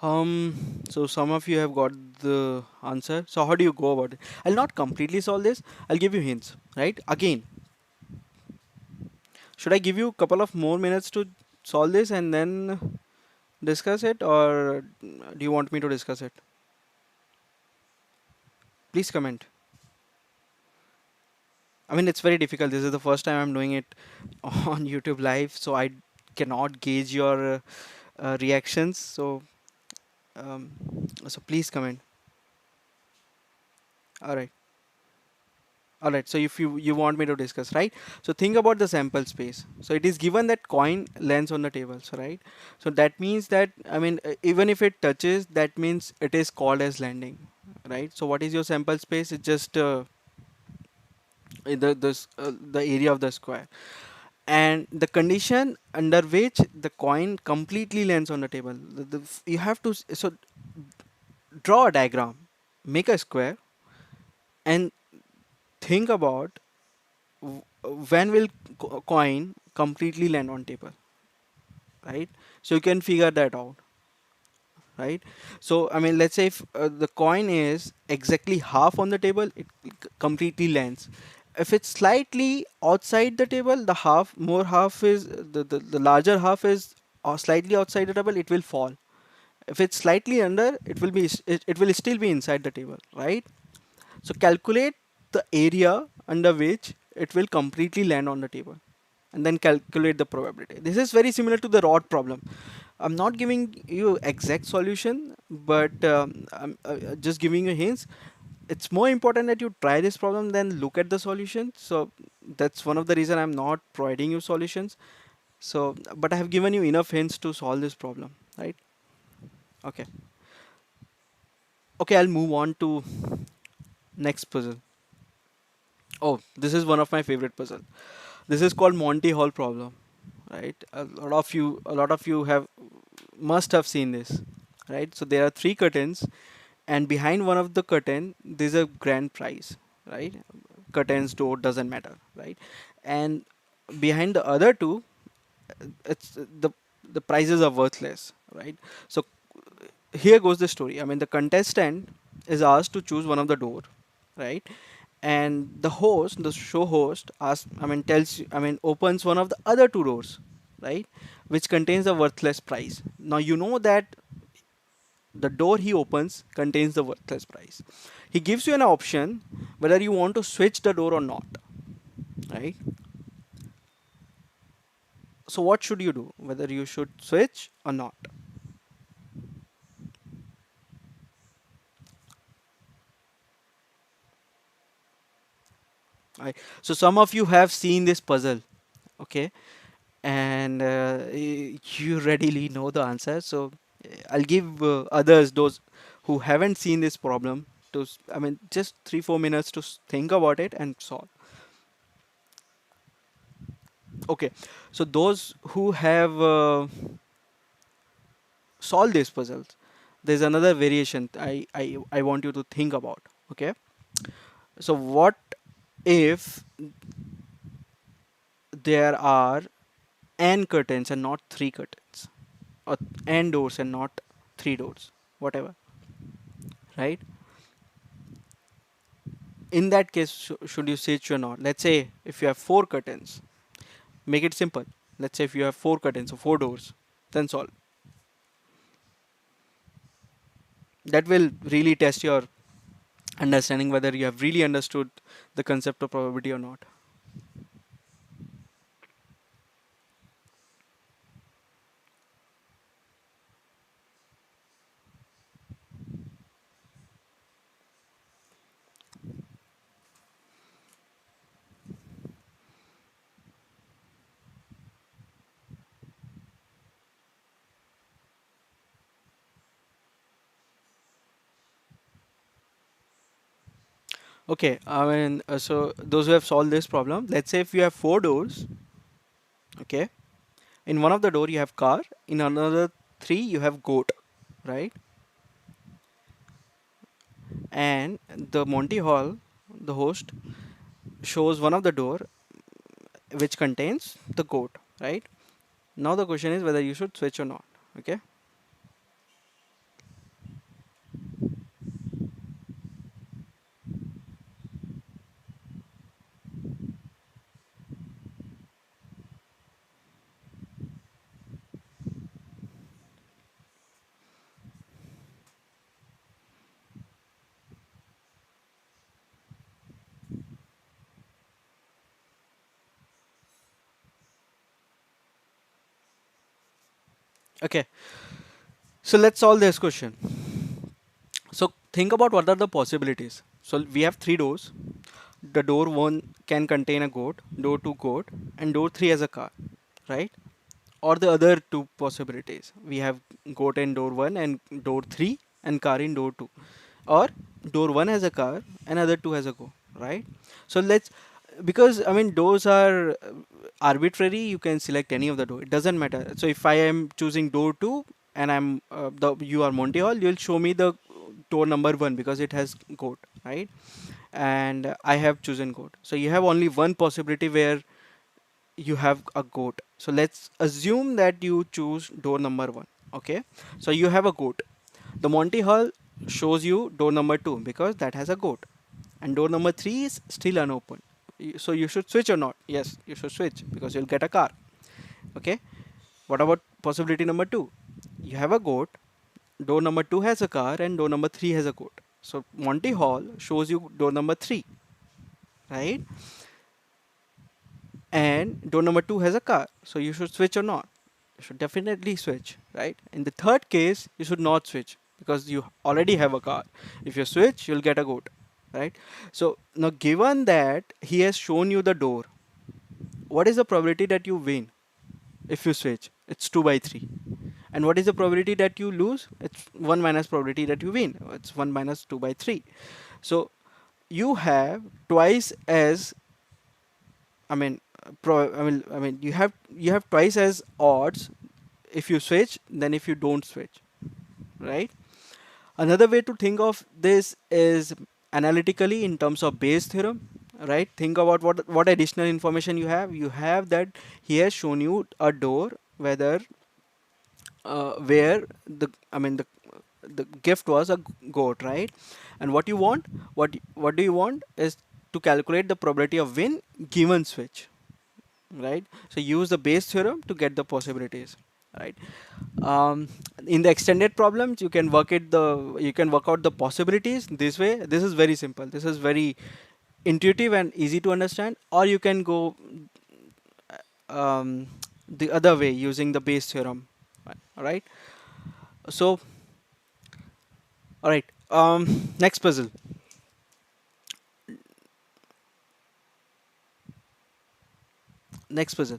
So some of you have got the answer. So how do you go about it? I'll not completely solve this. I'll give you hints, right? Again, should I give you a couple of more minutes to solve this and then discuss it, or do you want me to discuss it? Please comment. I mean, it's very difficult. This is the first time I'm doing it on YouTube Live, so I cannot gauge your reactions. Um, so please comment. All right. All right. So if you want me to discuss, right? So think about the sample space. So it is given that coin lands on the table, so right? So that means that, I mean, even if it touches, that means it is called as landing, right? So what is your sample space? It's just the area of the square, and the condition under which the coin completely lands on the table. You have to so draw a diagram, make a square, and think about when will coin completely land on table, right? So you can figure that out, right? So I mean, let's say if the coin is exactly half on the table, it completely lands. If it's slightly outside the table, the half more half is the larger half is slightly outside the table, it will fall. If it's slightly under, it will still be inside the table, right? So calculate the area under which it will completely land on the table, and then calculate the probability. This is very similar to the rod problem. I'm not giving you exact solution, but I'm just giving you hints. It's more important that you try this problem than look at the solution. So that's one of the reason I'm not providing you solutions. So, but I have given you enough hints to solve this problem, right? Okay. Okay, I'll move on to next puzzle. Oh, this is one of my favorite puzzle. This is called Monty Hall problem, right? A lot of you have must have seen this, right? So there are three curtains, and behind one of the curtain there's a grand prize, right? Curtains, door, doesn't matter, right? And behind the other two, it's the prizes are worthless, right? So here goes the story. I mean, the contestant is asked to choose one of the door, right? And the host, the show host, asks, I mean, tells you, I mean, opens one of the other two doors, right, which contains a worthless prize. Now you know that the door he opens contains the worthless prize. He gives you an option whether you want to switch the door or not, right? So what should you do? Whether you should switch or not? Right. So some of you have seen this puzzle, okay, and you readily know the answer. So I'll give others, those who haven't seen this problem, I mean, just 3 4 minutes to think about it and solve. Okay, so those who have solved these puzzles, there's another variation I want you to think about. Okay, so what if there are n curtains and not three curtains, or n doors and not three doors, whatever, right? In that case, should you switch or not? Let's say if you have four curtains, make it simple. Let's say if you have four curtains or four doors, then solve. That will really test your understanding whether you have really understood the concept of probability or not. Okay, I mean, so those who have solved this problem, let's say if you have four doors, okay, in one of the door you have car, in another three you have goat, right? And the Monty Hall, the host, shows one of the door which contains the goat, right? Now the question is whether you should switch or not. Okay. Okay, so let's solve this question. So think about what are the possibilities. So we have three doors. The door one can contain a goat, door two goat, and door three has a car, right? Or the other two possibilities. We have goat in door one and door three and car in door two. Or door one has a car and other two has a goat, right? So let's, because I mean doors are arbitrary, you can select any of the door. It doesn't matter. So if I am choosing door two and you are Monty Hall, you'll show me the door number one because it has goat, right? And I have chosen goat. So you have only one possibility where you have a goat. So let's assume that you choose door number one. Okay. So you have a goat. The Monty Hall shows you door number two because that has a goat. And door number three is still unopened. So you should switch or not? Yes, you should switch because you'll get a car. Okay. What about possibility number two? You have a goat, door number two has a car, and door number three has a goat. So Monty Hall shows you door number three, right? And door number two has a car, so you should switch or not? You should definitely switch, right? In the third case, you should not switch because you already have a car. If you switch, you'll get a goat, right? So now, given that he has shown you the door, what is the probability that you win if you switch? It's 2 by 3. And what is the probability that you lose? It's 1 minus probability that you win. It's 1 minus 2 by 3. So you have twice as, I mean, you have twice as odds if you switch than if you don't switch, right? Another way to think of this is analytically in terms of Bayes theorem, right? Think about what additional information you have. You have that he has shown you a door whether where the gift was a goat, right? And what you want, what do you want is to calculate the probability of win given switch, right? So use the Bayes theorem to get the possibilities, right? Um, in the extended problems, you can work out the possibilities this way. This is very simple. This is very intuitive and easy to understand. Or you can go um, the other way using the Bayes theorem, all right? So, all right. Next puzzle. Next puzzle.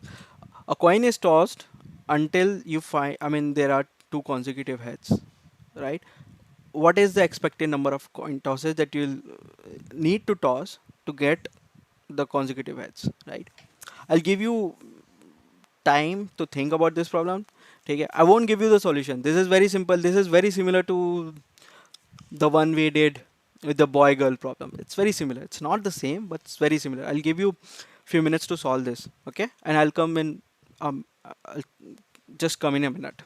A coin is tossed until you find. I mean, there are two consecutive heads, right? What is the expected number of coin tosses that you'll need to toss to get the consecutive heads, right? I'll give you time to think about this problem. Okay, I won't give you the solution. This is very simple. This is very similar to the one we did with the boy girl problem. It's very similar. It's not the same, but it's very similar. I'll give you few minutes to solve this, okay? And I'll come in. I'll just come in a minute.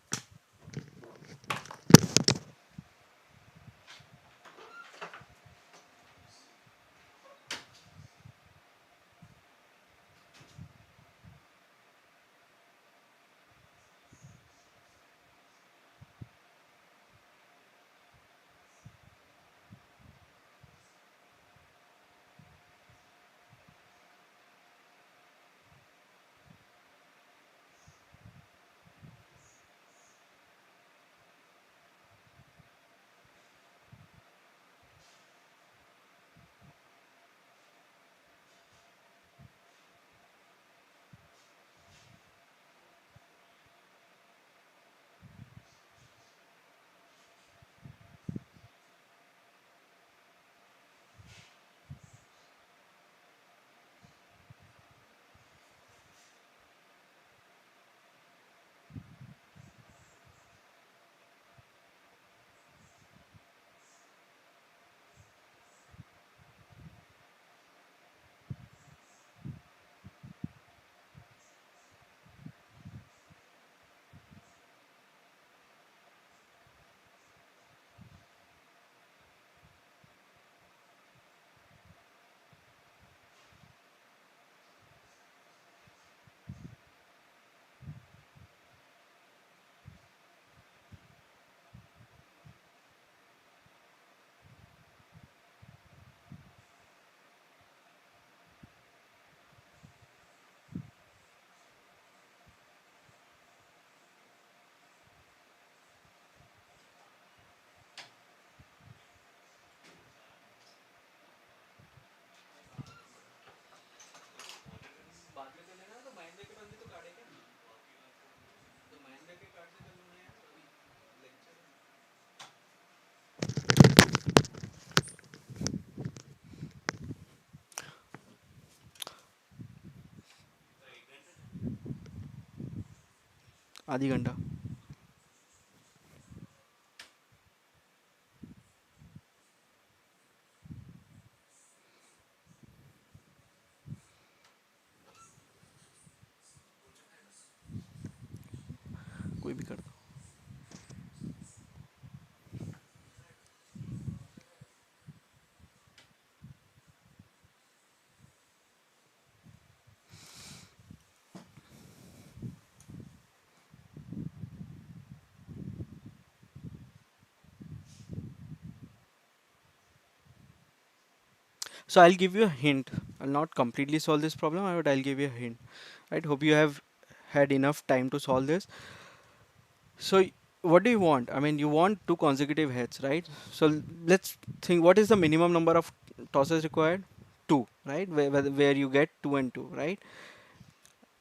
आधी घंटा. कोई भी कर दो. So I'll give you a hint. I'll not completely solve this problem, but I'll give you a hint. Right? Hope you have had enough time to solve this. So what do you want? I mean, you want two consecutive heads, right? So let's think. What is the minimum number of tosses required? Two, right? Where you get two and two, right?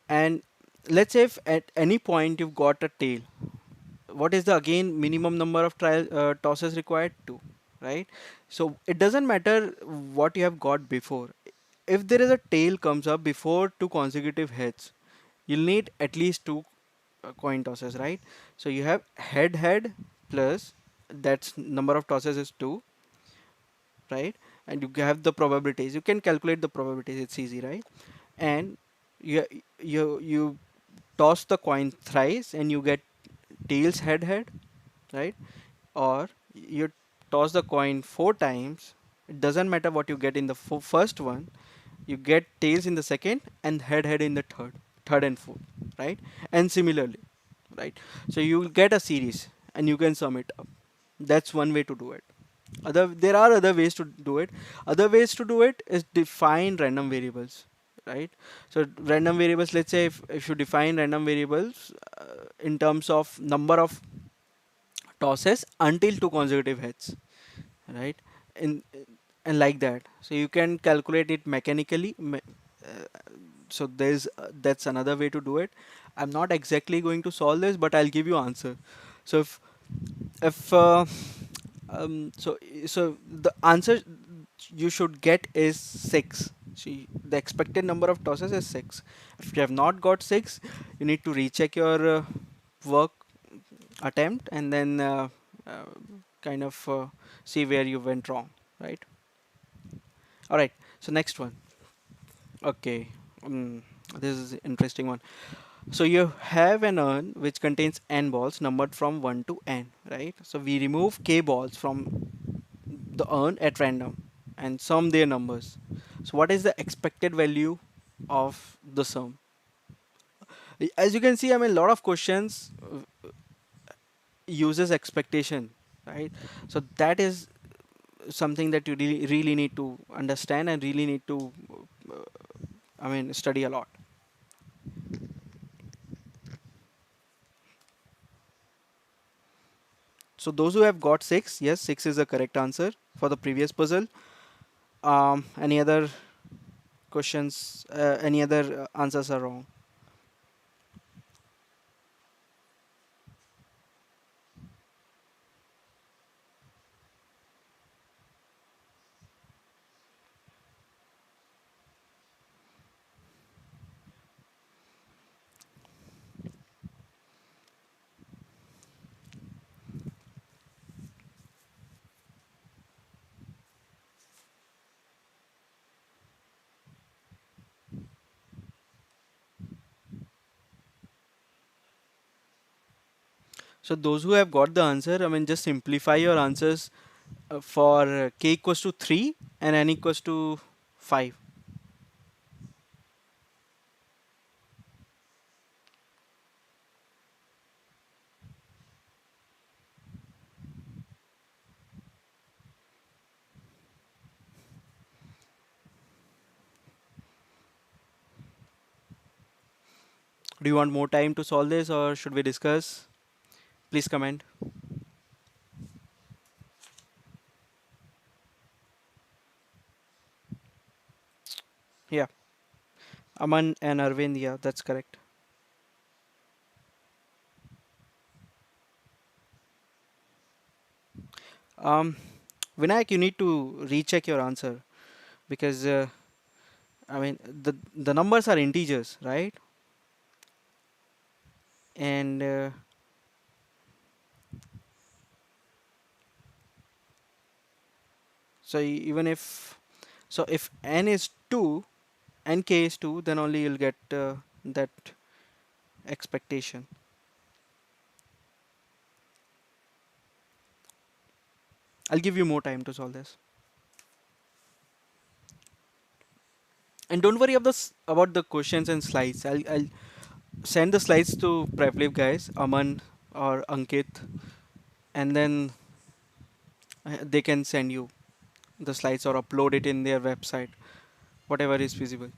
And let's say if at any point you've got a tail, what is the again minimum number of tosses required? Two, right? So it doesn't matter what you have got before. If there is a tail comes up before two consecutive heads, you'll need at least two coin tosses, right? So you have head plus that's number of tosses is two, right? And you have the probabilities. You can calculate the probabilities. It's easy, right? And you toss the coin thrice and you get tails head, right? Or you toss the coin four times. It doesn't matter what you get in the first one. You get tails in the second and head in the third and fourth, right? And similarly, right? So you will get a series and you can sum it up. That's one way to do it. There are other ways to do it. Other ways to do it is define random variables, right? So random variables, let's say if you define random variables in terms of number of tosses until two consecutive heads, right? In and like that. So you can calculate it mechanically. So there's that's another way to do it. I'm not exactly going to solve this, but I'll give you answer. So if so the answer you should get is 6. See, the expected number of tosses is 6. If you have not got 6, you need to recheck your work attempt and then uh, kind of see where you went wrong, right? All right. So next one. Okay. This is interesting one. So you have an urn which contains n balls numbered from 1 to n, right? So we remove k balls from the urn at random and sum their numbers. So what is the expected value of the sum? As you can see, I mean, a lot of questions uses expectation, right? So that is something that you really need to understand and really need to, uh, I mean, study a lot. So those who have got 6, yes, 6 is the correct answer for the previous puzzle. Any other questions? Any other answers are wrong? So those who have got the answer, I mean, just simplify your answers for k equals to 3 and n equals to 5. Do you want more time to solve this or should we discuss? Please comment. Yeah, Aman and Arvind, yeah, that's correct. Um, Vinayak, you need to recheck your answer because I mean the numbers are integers, right? And so even if, so if n is 2 and k is 2, then only you'll get that expectation. I'll give you more time to solve this. And don't worry about the questions and slides. I'll send the slides to PrepLive guys, Aman or Ankit, and then they can send you the slides or upload it in their website, whatever is feasible.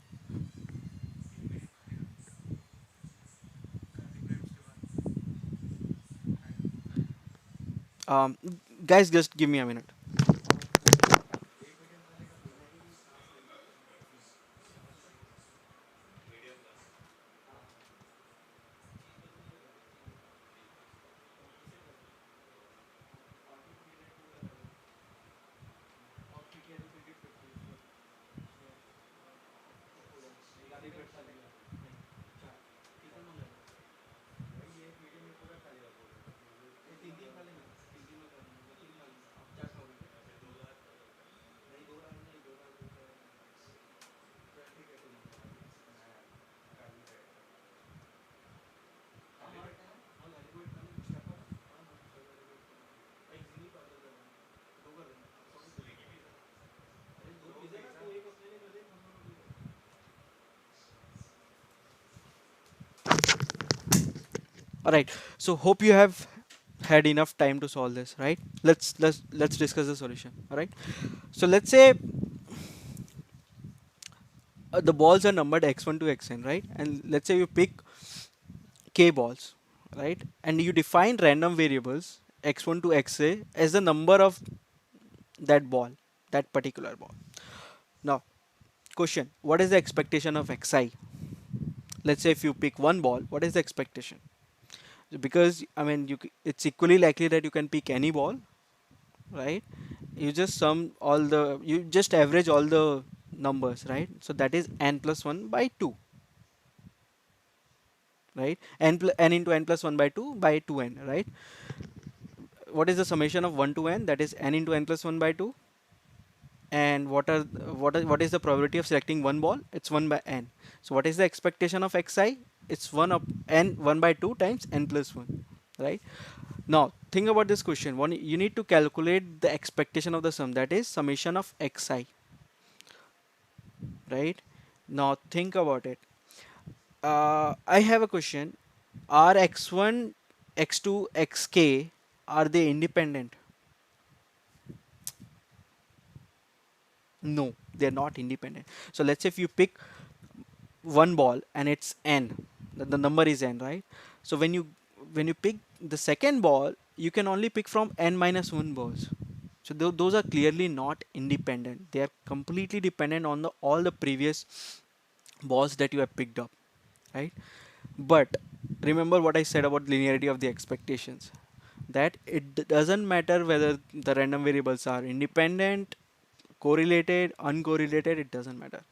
Um, guys, just give me a minute. All right. So hope you have had enough time to solve this, right? Let's discuss the solution. All right. So let's say the balls are numbered x1 to xn, right? And let's say you pick k balls, right? And you define random variables x1 to xa as the number of that ball, that particular ball. Now, question: what is the expectation of xi? Let's say if you pick one ball, what is the expectation? Because I mean, it's equally likely that you can pick any ball, right? You just sum all the, you just average all the numbers, right? So that is n plus 1 by 2, right? N into n plus 1 by 2 by 2n, right? What is the summation of 1 to n? That is n into n plus 1 by 2. And what is the probability of selecting one ball? It's 1 by n. So what is the expectation of xi? It's 1 of n 1 by 2 times n plus 1, right? Now think about this question. One, you need to calculate the expectation of the sum, that is summation of xi, right? Now think about it. I have a question. Are x1, x2, xk, are they independent? No, they're not independent. So let's say if you pick one ball and it's n, the number is n, right? So when you pick the second ball, you can only pick from n minus 1 balls. So those are clearly not independent. They are completely dependent on the all the previous balls that you have picked up, right? But remember what I said about linearity of the expectations, that doesn't matter whether the random variables are independent, correlated, uncorrelated, it doesn't matter.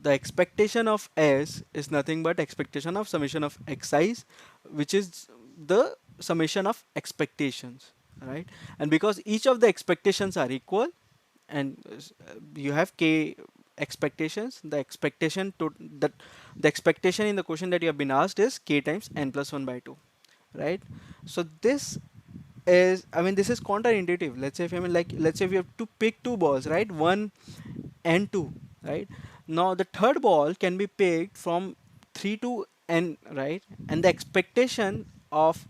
The expectation of S is nothing but expectation of summation of xi's, which is the summation of expectations, right? And because each of the expectations are equal, and you have k expectations, the expectation to that, the expectation in the question that you have been asked is k times n plus 1 by 2, right? So this is, I mean, this is counterintuitive. Let's say if, I mean, like, let's say if you have to pick two balls, right? One and two, right? Now the third ball can be picked from 3 to n, right? And the expectation of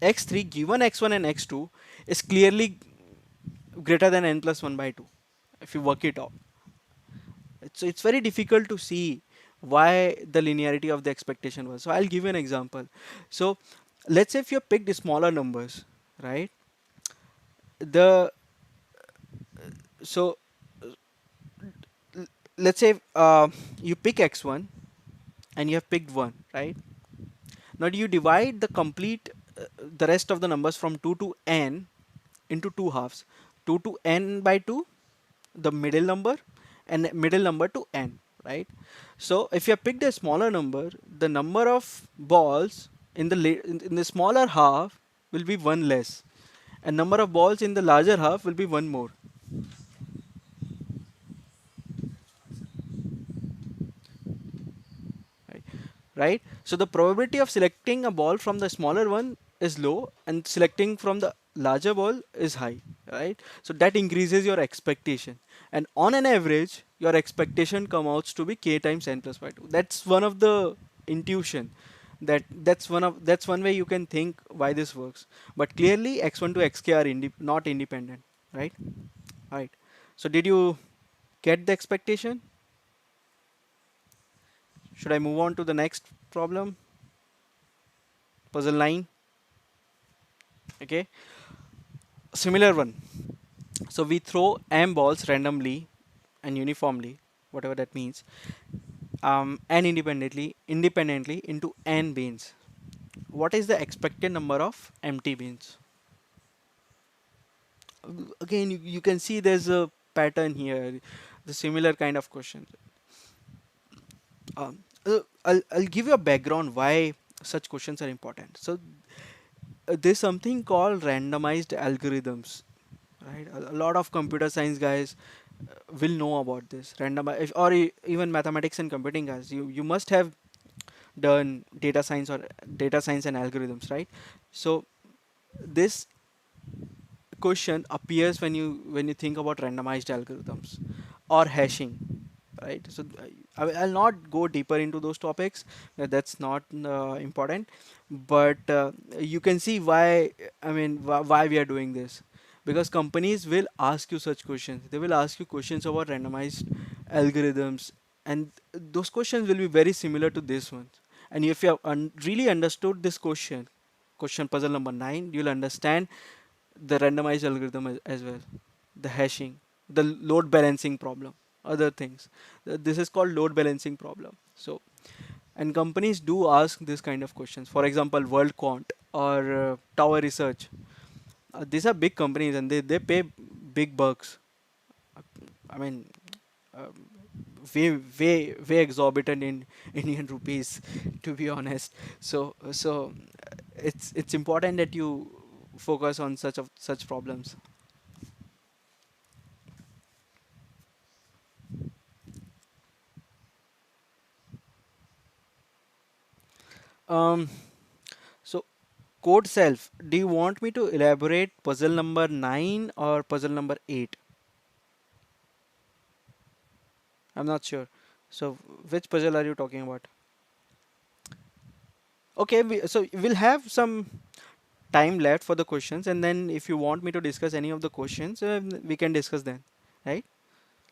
x3 given x1 and x2 is clearly greater than n plus 1 by 2 if you work it out. It's very difficult to see why the linearity of the expectation was. So I'll give you an example. So let's say if you picked smaller numbers, right? The so let's say you pick x1 and you have picked 1, right? Now do you divide the complete the rest of the numbers from 2 to n into two halves, 2 to n by 2, the middle number, and middle number to n, right? So if you have picked a smaller number, the number of balls in the smaller half will be one less, and number of balls in the larger half will be one more. Right? Right? So the probability of selecting a ball from the smaller one is low, and selecting from the larger ball is high. Right? So that increases your expectation, and on an average, your expectation comes out to be k times n plus y2. That's one of the intuition. That's one way you can think why this works. But clearly, x1 to xk are not independent. Right? Right. So did you get the expectation? Should I move on to the next problem? Puzzle 9. Okay, similar one. So we throw m balls randomly and uniformly, whatever that means, and independently into n beans. What is the expected number of empty beans? Again, you can see there's a pattern here, the similar kind of question. I'll give you a background why such questions are important. So there's something called randomized algorithms, right? A lot of computer science guys will know about this even mathematics and computing guys. You must have done data science and algorithms, right? So this question appears when you think about randomized algorithms or hashing, right? So I'll not go deeper into those topics. That's not important, but you can see why. I mean, why we are doing this, because companies will ask you such questions. They will ask you questions about randomized algorithms, and those questions will be very similar to this one. And if you have really understood this question puzzle number 9, you'll understand the randomized algorithm as well, the hashing, the load balancing problem, other things. This is called load balancing problem. So, and companies do ask this kind of questions. For example, World Quant or Tower Research. These are big companies and they pay big bucks. I mean, um, way exorbitant in Indian rupees, to be honest. So it's important that you focus on such problems. Um, so code self. Do you want me to elaborate puzzle number 9 or puzzle number 8? I'm not sure. So which puzzle are you talking about? Okay, so we'll have some time left for the questions, and then if you want me to discuss any of the questions, we can discuss then, right?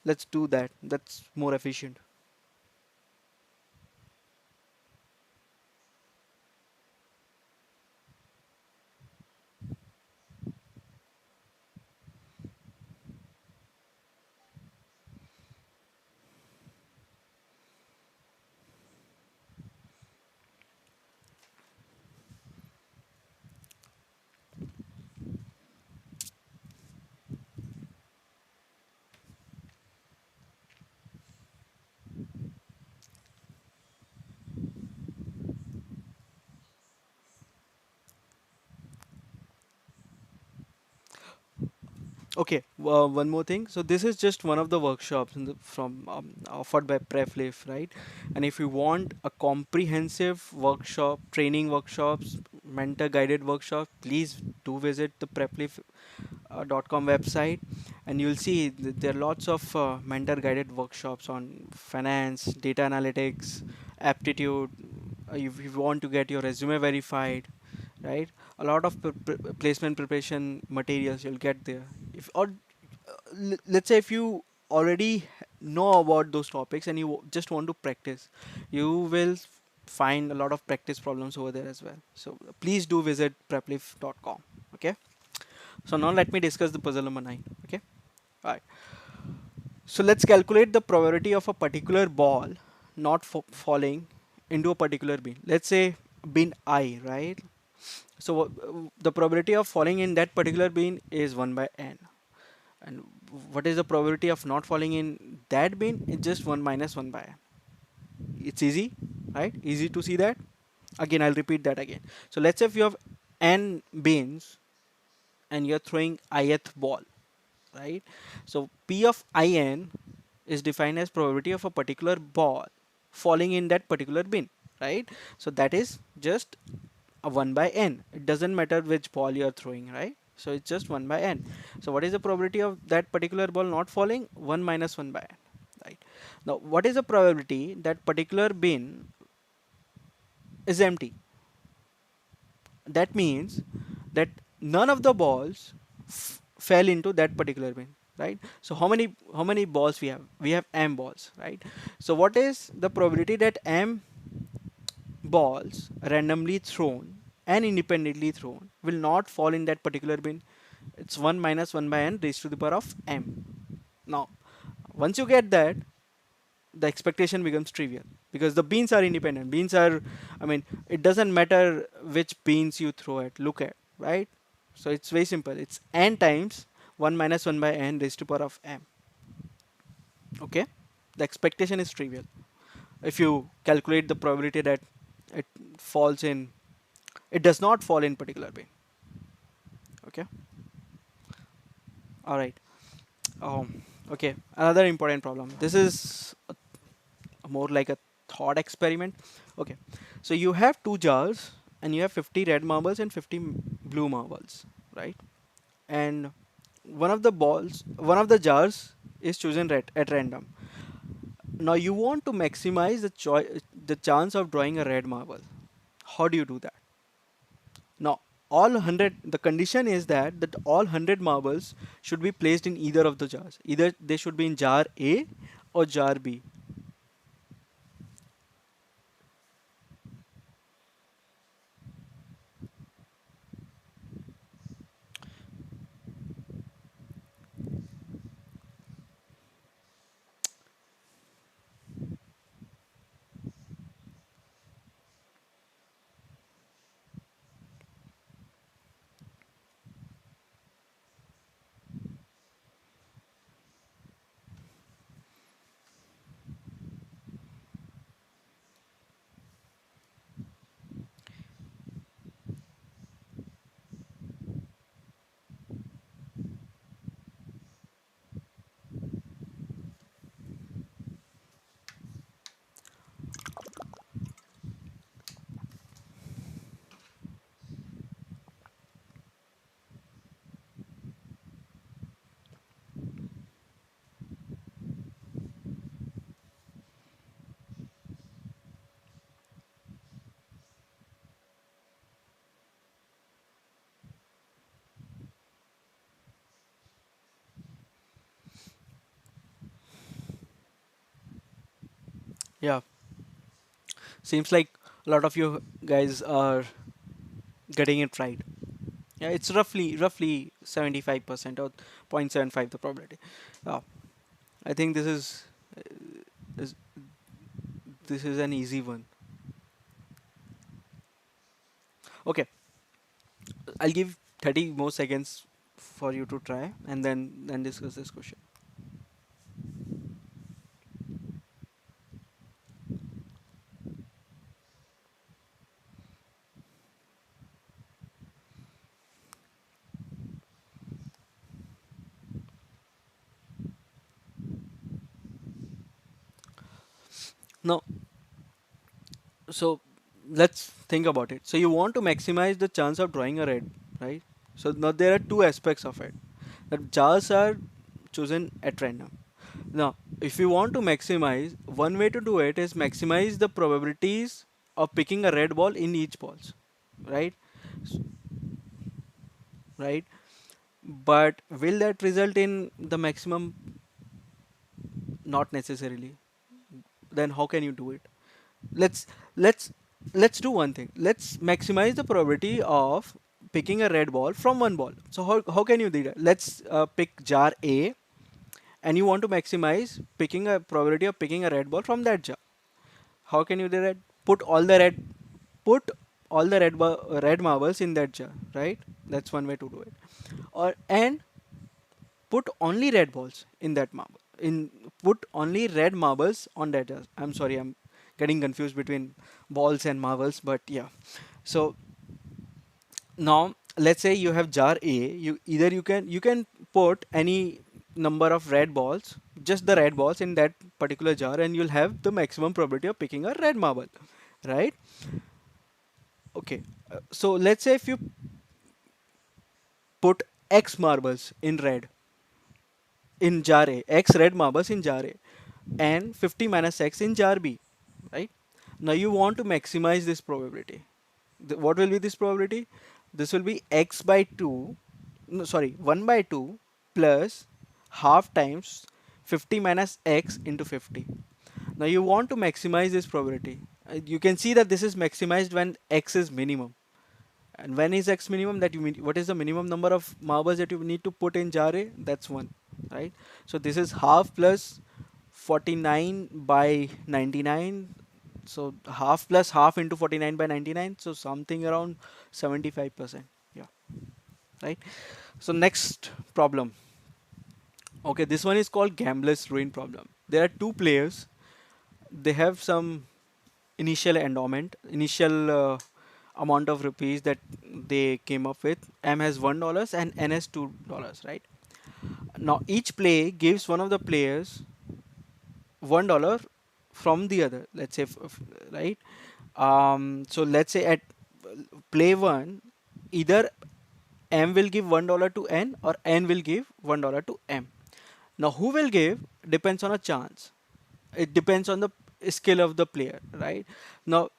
Let's do that. That's more efficient. Okay, one more thing. So this is just one of the workshops from offered by PrepLift, right? And if you want a comprehensive workshop, training workshops, mentor guided workshop, please do visit the PrepLift.com website, and you'll see there are lots of mentor guided workshops on finance, data analytics, aptitude. If you want to get your resume verified, right? A lot of placement preparation materials you'll get there. If or let's say if you already know about those topics and you just want to practice, you will find a lot of practice problems over there as well. So please do visit preplif.com. Okay. So now let me discuss the puzzle number 9. Okay. All right. So let's calculate the probability of a particular ball not falling into a particular bin. Let's say bin I, right? So the probability of falling in that particular bin is 1 by n. And what is the probability of not falling in that bin? It's just 1 minus 1 by n. It's easy, right? Easy to see that. Again, I'll repeat that again. So let's say if you have n beans and you're throwing ith ball, right? So P of in is defined as probability of a particular ball falling in that particular bin, right? So that is just a 1 by n. It doesn't matter which ball you're throwing, right? So it's just 1 by n. So what is the probability of that particular ball not falling? 1 minus 1 by n, right? Now what is the probability that particular bin is empty? That means that none of the balls fell into that particular bin, right? So how many balls we have? We have m balls, right? So what is the probability that m balls randomly thrown and independently thrown will not fall in that particular bin? It's 1 minus 1 by n raised to the power of m. Now once you get that, the expectation becomes trivial because the beans are independent. Beans are, I mean, it doesn't matter which beans you throw at, look at, right? So it's very simple. It's n times 1 minus 1 by n raised to power of m. Okay? The expectation is trivial. If you calculate the probability that it falls in, it does not fall in particular bin. Okay? All right. Okay. Another important problem. This is more like a thought experiment. Okay, so you have two jars and you have 50 red marbles and 50 blue marbles, right? And one of the jars is chosen at random. Now you want to maximize the chance of drawing a red marble. How do you do that? Now all 100, the condition is that all 100 marbles should be placed in either of the jars. Either they should be in jar A or jar B. Yeah, seems like a lot of you guys are getting it right. Yeah, it's roughly 75% or 0.75 the probability. Uh, I think is this is an easy one. Okay, I'll give 30 more seconds for you to try and then discuss this question. Now, so let's think about it. So you want to maximize the chance of drawing a red, right? So now there are two aspects of it. The jars are chosen at random. Now, if you want to maximize, one way to do it is maximize the probabilities of picking a red ball in each balls, right? S- Right? But will that result in the maximum? Not necessarily. Then how can you do it? Let's let's let's do one thing. Let's maximize the probability of picking a red ball from one ball. So how can you do that? Let's pick jar A, and you want to maximize picking a probability of picking a red ball from that jar. How can you do that? Put all the red marbles in that jar, right? That's one way to do it. Or and put only red balls in that marble. In Put only red marbles on that jar. I'm sorry, I'm getting confused between balls and marbles, but yeah. So now let's say you have jar A. You can put any number of red balls, just the red balls in that particular jar, and you'll have the maximum probability of picking a red marble, right? Okay. So let's say if you put X marbles in red in jar A, X red marbles in jar A, and 50 minus X in jar B, right? Now you want to maximize this probability. What will be this probability? This will be X by 2, no, sorry, 1 by 2 plus half times 50 minus X into 50. Now you want to maximize this probability. You can see that this is maximized when X is minimum. And when is X minimum? That you mean what is the minimum number of marbles that you need to put in jar A? That's one, right? So this is half plus 49 by 99. So half plus half into 49 by 99. So something around 75%. Yeah, right. So next problem. Okay, this one is called gambler's ruin problem. There are two players. They have some initial endowment, initial amount of rupees that they came up with. M has $1 and N has $2, right? Now each play gives one of the players $1 from the other. Let's say, right? So let's say at play one, either M will give $1 to N or N will give $1 to M. Now who will give depends on a chance. It depends on the skill of the player, right? Now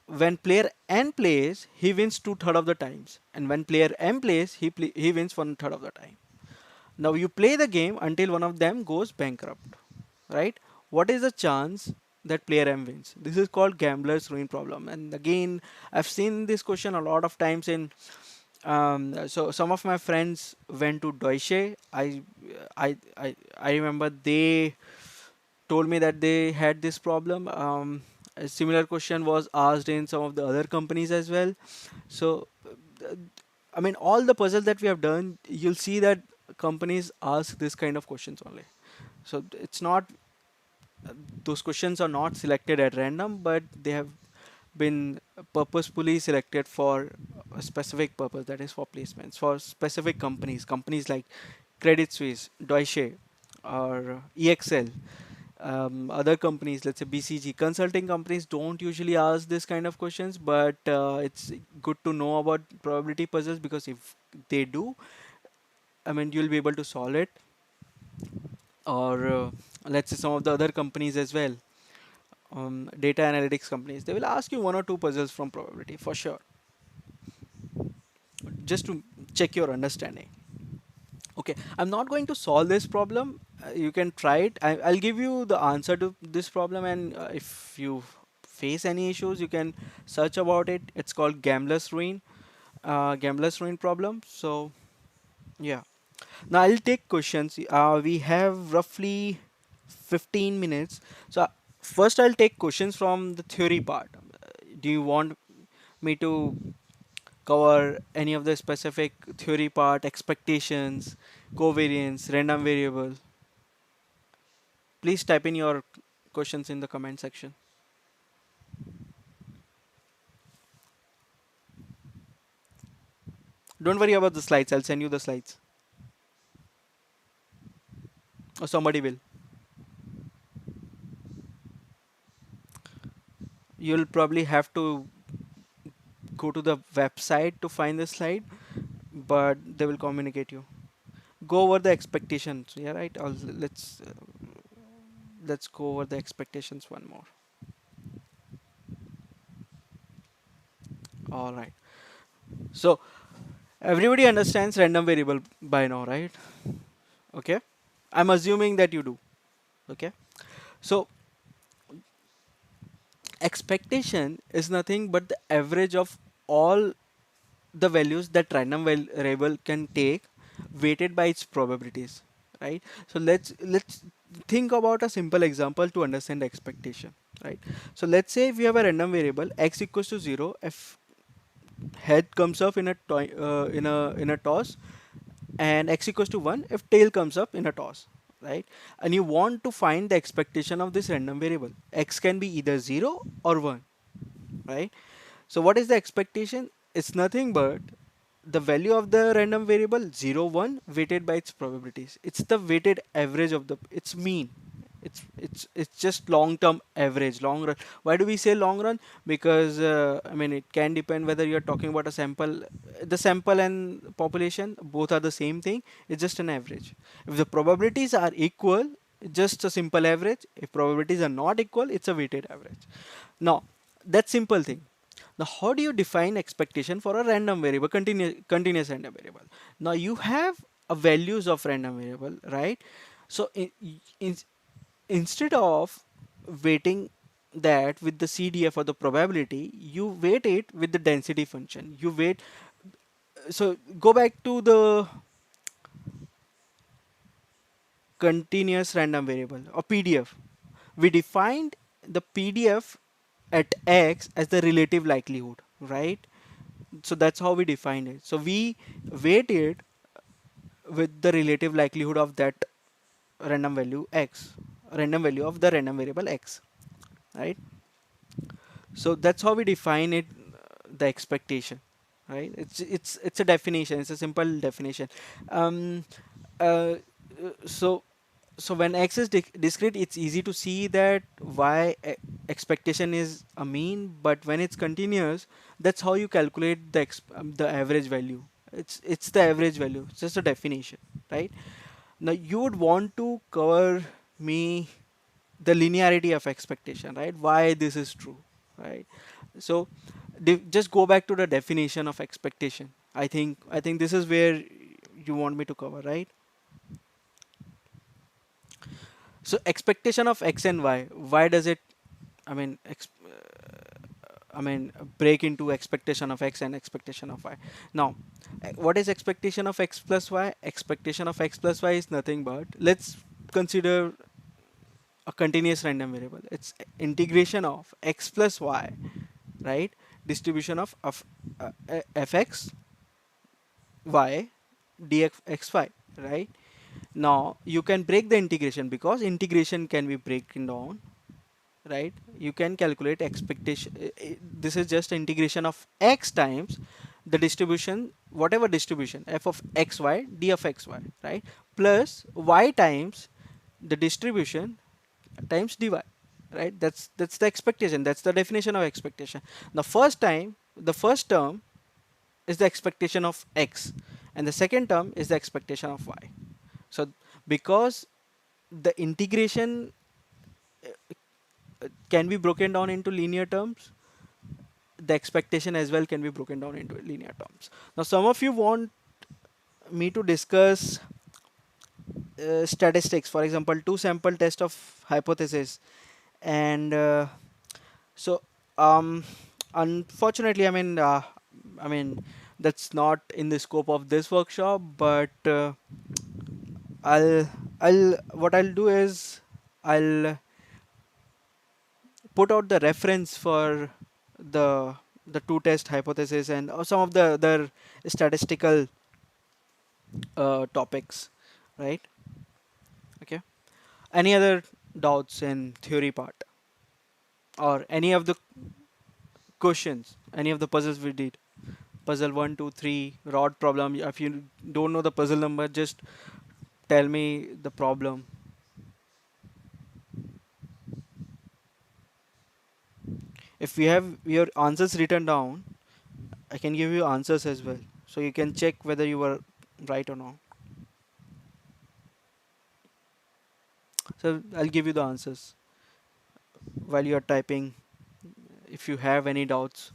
when player N plays, he wins two-thirds of the times, and when player M plays, he wins one-third of the time. Now you play the game until one of them goes bankrupt, right? What is the chance that player M wins? This is called gambler's ruin problem. And again, I've seen this question a lot of times in. So some of my friends went to Deutsche. I remember they told me that they had this problem. A similar question was asked in some of the other companies as well. So, uh, I mean, all the puzzles that we have done, you'll see that companies ask this kind of questions only. So it's not, those questions are not selected at random, but they have been purposefully selected for a specific purpose, that is for placements for specific companies like Credit Suisse, Deutsche, or EXL. Other companies, let's say BCG, consulting companies don't usually ask this kind of questions, but it's good to know about probability puzzles, because if they do, I mean, you'll be able to solve it. Or let's say some of the other companies as well, data analytics companies, they will ask you one or two puzzles from probability for sure, just to check your understanding. Okay, I'm not going to solve this problem. You can try it. I'll give you the answer to this problem, and if you face any issues, you can search about it. It's called gambler's ruin problem. So yeah. Now I'll take questions. We have roughly 15 minutes. So first I'll take questions from the theory part. Do you want me to cover any of the specific theory part, expectations, covariance, random variable? Please type in your questions in the comment section. Don't worry about the slides. I'll send you the slides. Or somebody will. You'll probably have to go to the website to find the slide, but they will communicate you. Go over the expectations. Yeah, right. Let's go over the expectations one more. All right. So everybody understands random variable by now, right? Okay. I'm assuming that you do. Okay. So expectation is nothing but the average of all the values that random variable can take, weighted by its probabilities, right? So let's think about a simple example to understand the expectation, right? So let's say if we have a random variable x equals to 0 if head comes up in a in a toss, and x equals to 1 if tail comes up in a toss. right? And you want to find the expectation of this random variable. X can be either 0 or 1, right? So what is the expectation? It's nothing but the value of the random variable 0 1 weighted by its probabilities. It's the weighted average of the, it's mean. It's just long term average, long run. Why do we say long run? Because I mean, it can depend whether you're talking about a sample, the sample and population both are the same thing. It's just an average. If the probabilities are equal, just a simple average. If probabilities are not equal, it's a weighted average. Now, that simple thing. Now, how do you define expectation for a random variable, continuous random variable? Now, you have a values of random variable, right? So, in, instead of weighting that with the CDF or the probability, you weight it with the density function. You weight. So, go back to the continuous random variable or PDF. We defined the PDF at X as the relative likelihood, right? So that's how we define it. So we weight it with the relative likelihood of that random value X, random value of the random variable X, right? So that's how we define it, the expectation, right? It's a definition. It's a simple definition. Um, uh, so so when X is discrete, it's easy to see that why expectation is a mean, but when it's continuous, that's how you calculate the average value. It's the average value. It's just a definition, right? Now you would want to cover me the linearity of expectation, right? Why this is true, right? So just go back to the definition of expectation. I think this is where you want me to cover, right? So expectation of x and y. Why does it? I mean, break into expectation of x and expectation of y. Now, what is expectation of x plus y? Expectation of x plus y is nothing but, let's consider a continuous random variable. It's integration of x plus y, right? Distribution of fx y dx xy, right? Now you can break the integration because integration can be broken down, right? You can calculate expectation. This is just integration of x times the distribution, whatever distribution f of xy d of xy, right? Plus y times the distribution times dy, right? That's the expectation. That's the definition of expectation. The first term is the expectation of x, and the second term is the expectation of y. So because the integration can be broken down into linear terms, the expectation as well can be broken down into linear terms. Now, some of you want me to discuss statistics, for example, two sample test of hypothesis, and so um, unfortunately, I mean that's not in the scope of this workshop, but I'll I'll what I'll do is I'll put out the reference for the the two test hypothesis and some of the other statistical topics, right? Okay. Any other doubts in theory part or any of the questions, any of the puzzles we did? Puzzle 1, 2, 3, rod problem. If you don't know the puzzle number, just tell me the problem. If we have your answers written down, I can give you answers as well. So you can check whether you were right or not. So I'll give you the answers while you are typing if you have any doubts.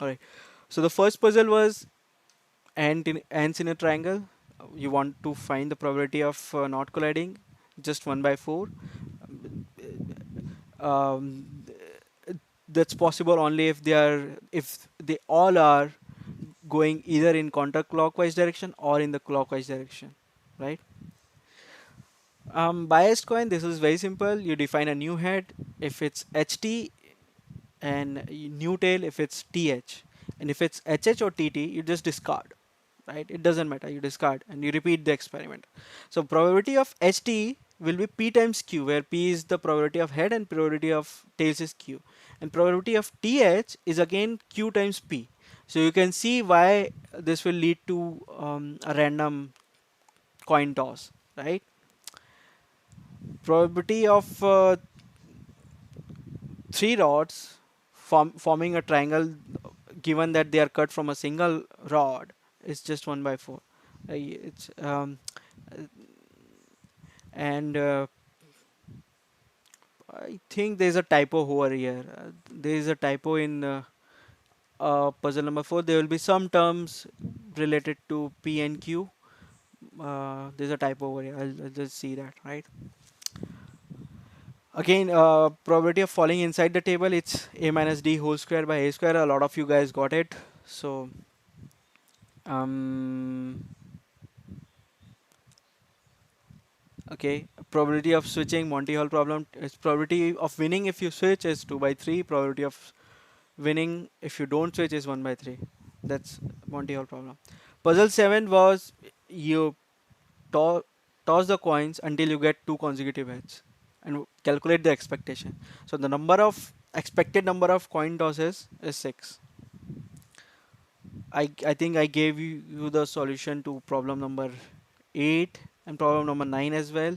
Alright. So the first puzzle was ants in a triangle. You want to find the probability of not colliding, just 1 by 4. Um, that's possible only if they all are going either in counterclockwise direction or in the clockwise direction, right? Biased coin, this is very simple. You define a new head if it's HT and new tail if it's TH. And if it's HH or TT, you just discard. right? It doesn't matter. You discard and you repeat the experiment. So probability of HT will be P times Q, where P is the probability of head and probability of tails is Q. And probability of TH is again Q times P. So you can see why this will lead to a random coin toss, right? Probability of three rods forming a triangle, given that they are cut from a single rod, is just 1 by 4. It's and I think there's a typo over here. There is a typo in puzzle number 4. There will be some terms related to P and Q. There's a typo over here. I'll just see that, right? Again, probability of falling inside the table, it's a minus d whole square by a square. A lot of you guys got it. So, um, okay. Probability of switching, Monty Hall problem. Is probability of winning if you switch is 2 by 3. Probability of winning if you don't switch is 1 by 3. That's Monty Hall problem. Puzzle 7 was you to- toss the coins until you get two consecutive heads and calculate the expectation. So the number of expected number of coin tosses is 6. I think I gave you the solution to problem number 8 and problem number 9 as well.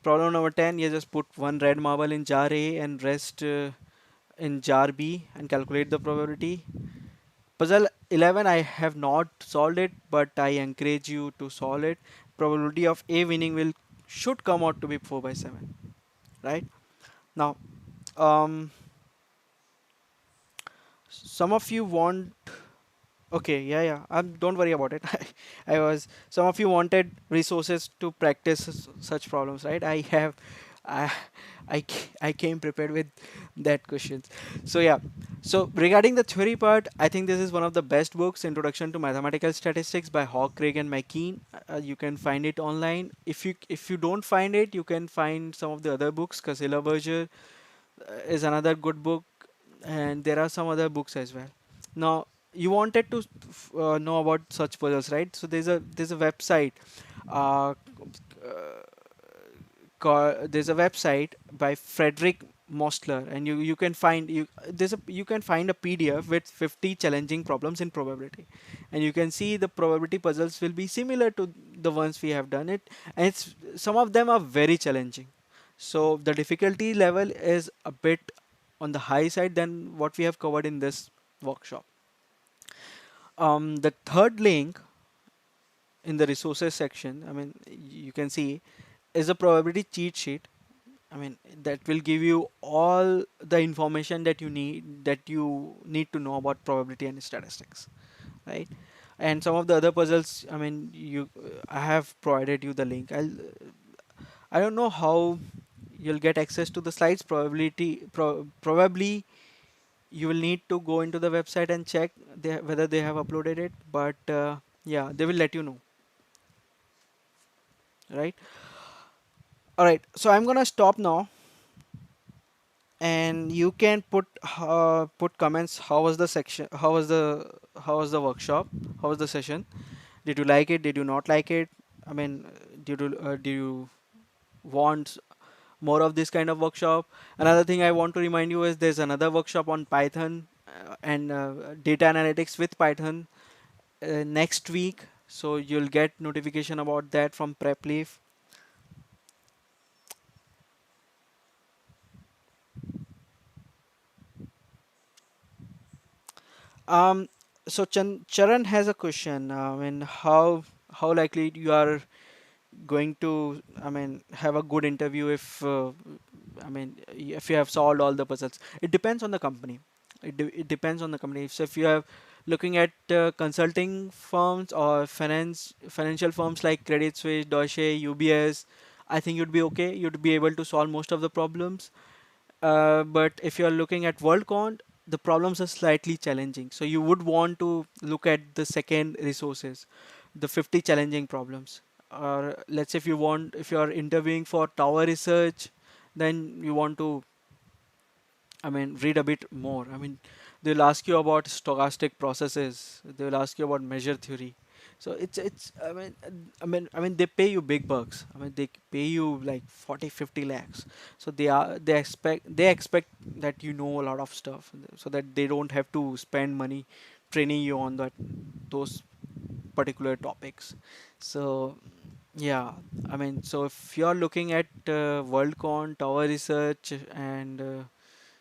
Problem number 10, you just put one red marble in jar A and rest in jar B and calculate the probability. Puzzle 11, I have not solved it, but I encourage you to solve it. Probability of A winning will should come out to be 4 by 7, right? Now, um, some of you want, okay, yeah, yeah, don't worry about it. Some of you wanted resources to practice such problems, right? I, I came prepared with that questions. So yeah, so regarding the theory part, I think this is one of the best books, Introduction to Mathematical Statistics by Hawk, Craig, and McKean. You can find it online. If you don't find it, you can find some of the other books. Casilla Berger is another good book, and there are some other books as well. Now, you wanted to know about such puzzles, right? So there's a website. Uh, there's a website by Frederick Mostler, and you can find you can find a PDF with 50 challenging problems in probability, and you can see the probability puzzles will be similar to the ones we have done it, and it's some of them are very challenging. So the difficulty level is a bit on the high side than what we have covered in this workshop. The third link in the resources section, I mean, you can see, is a probability cheat sheet. I mean, that will give you all the information that you need to know about probability and statistics, right? And some of the other puzzles, I mean, I have provided you the link. I don't know how you'll get access to the slides. Probably you will need to go into the website and check whether they have uploaded it. But yeah, they will let you know, right? All right. So I'm gonna stop now, and you can put comments. How was the section? How was the workshop? How was the session? Did you like it? Did you not like it? I mean, do you want more of this kind of workshop? Another thing I want to remind you is there's another workshop on Python and data analytics with Python next week. So you'll get notification about that from PrepLeaf. Um, so Charan has a question. I mean, how likely you are going to, I mean, have a good interview if I mean, if you have solved all the puzzles? It depends on the company. It depends on the company. So if you are looking at consulting firms or financial firms like Credit Suisse, Deutsche, UBS, I think you'd be okay. You'd be able to solve most of the problems. But if you're looking at WorldCon, the problems are slightly challenging. So you would want to look at the second resources, the 50 challenging problems. Or let's say if you're interviewing for tower research, then you want to, I mean, read a bit more. I mean, they'll ask you about stochastic processes. They'll ask you about measure theory. So it's I mean they pay you big bucks. I mean they pay you like 40, 50 lakhs. So they expect that you know a lot of stuff, so that they don't have to spend money training you on that those particular topics. So yeah, I mean, so if you're looking at WorldCon, Tower Research, and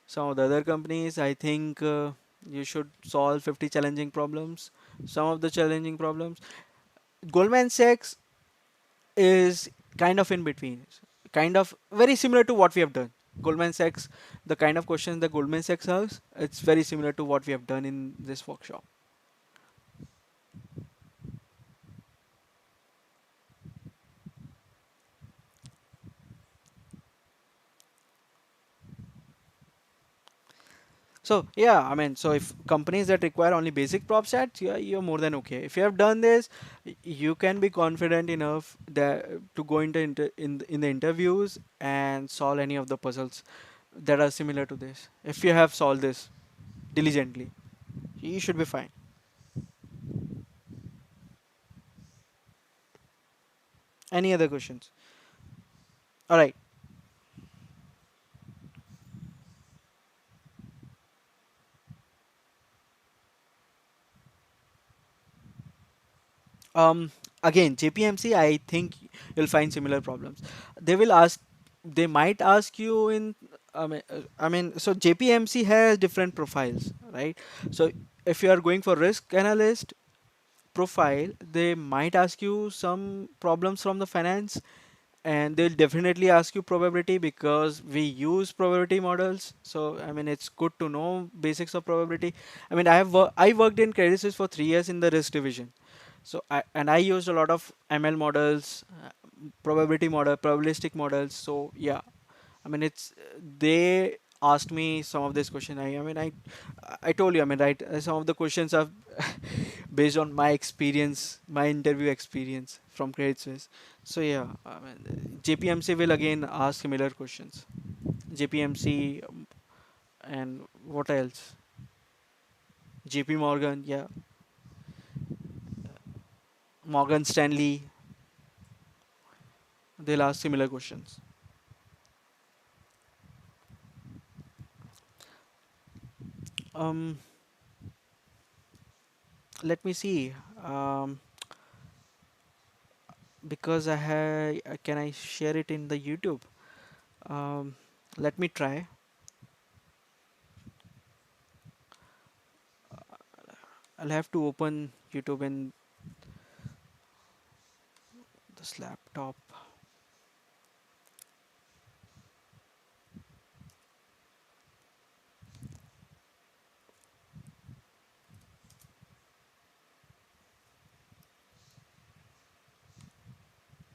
some of the other companies, I think you should solve 50 challenging problems. Some of the challenging problems. Goldman Sachs is kind of in between, kind of very similar to what we have done. Goldman Sachs, the kind of questions that Goldman Sachs asks, it's very similar to what we have done in this workshop. So yeah, I mean, so if companies that require only basic prop stats, yeah, you're more than okay. If you have done this, you can be confident enough that to go into in the interviews and solve any of the puzzles that are similar to this. If you have solved this diligently, you should be fine. Any other questions? All right. Um, Again, JPMC, I think you'll find similar problems. They will ask, they might ask you in, so JPMC has different profiles, right? So if you are going for risk analyst profile, they might ask you some problems from the finance, and they'll definitely ask you probability because we use probability models. So I mean, it's good to know basics of probability. I mean, I worked in Credit Suisse for 3 years in the risk division. So I used a lot of ML models, probability model, probabilistic models. So yeah, I mean, it's they asked me some of this question. I told you. I mean, right? Some of the questions are based on my experience, my interview experience from Credit Suisse. So yeah, I mean, JPMC will again ask similar questions. JPMC, and what else? JP Morgan, yeah, Morgan Stanley. They'll ask similar questions. Um, Let me see. Because can I share it in the YouTube? Um, Let me try. I'll have to open YouTube in this laptop.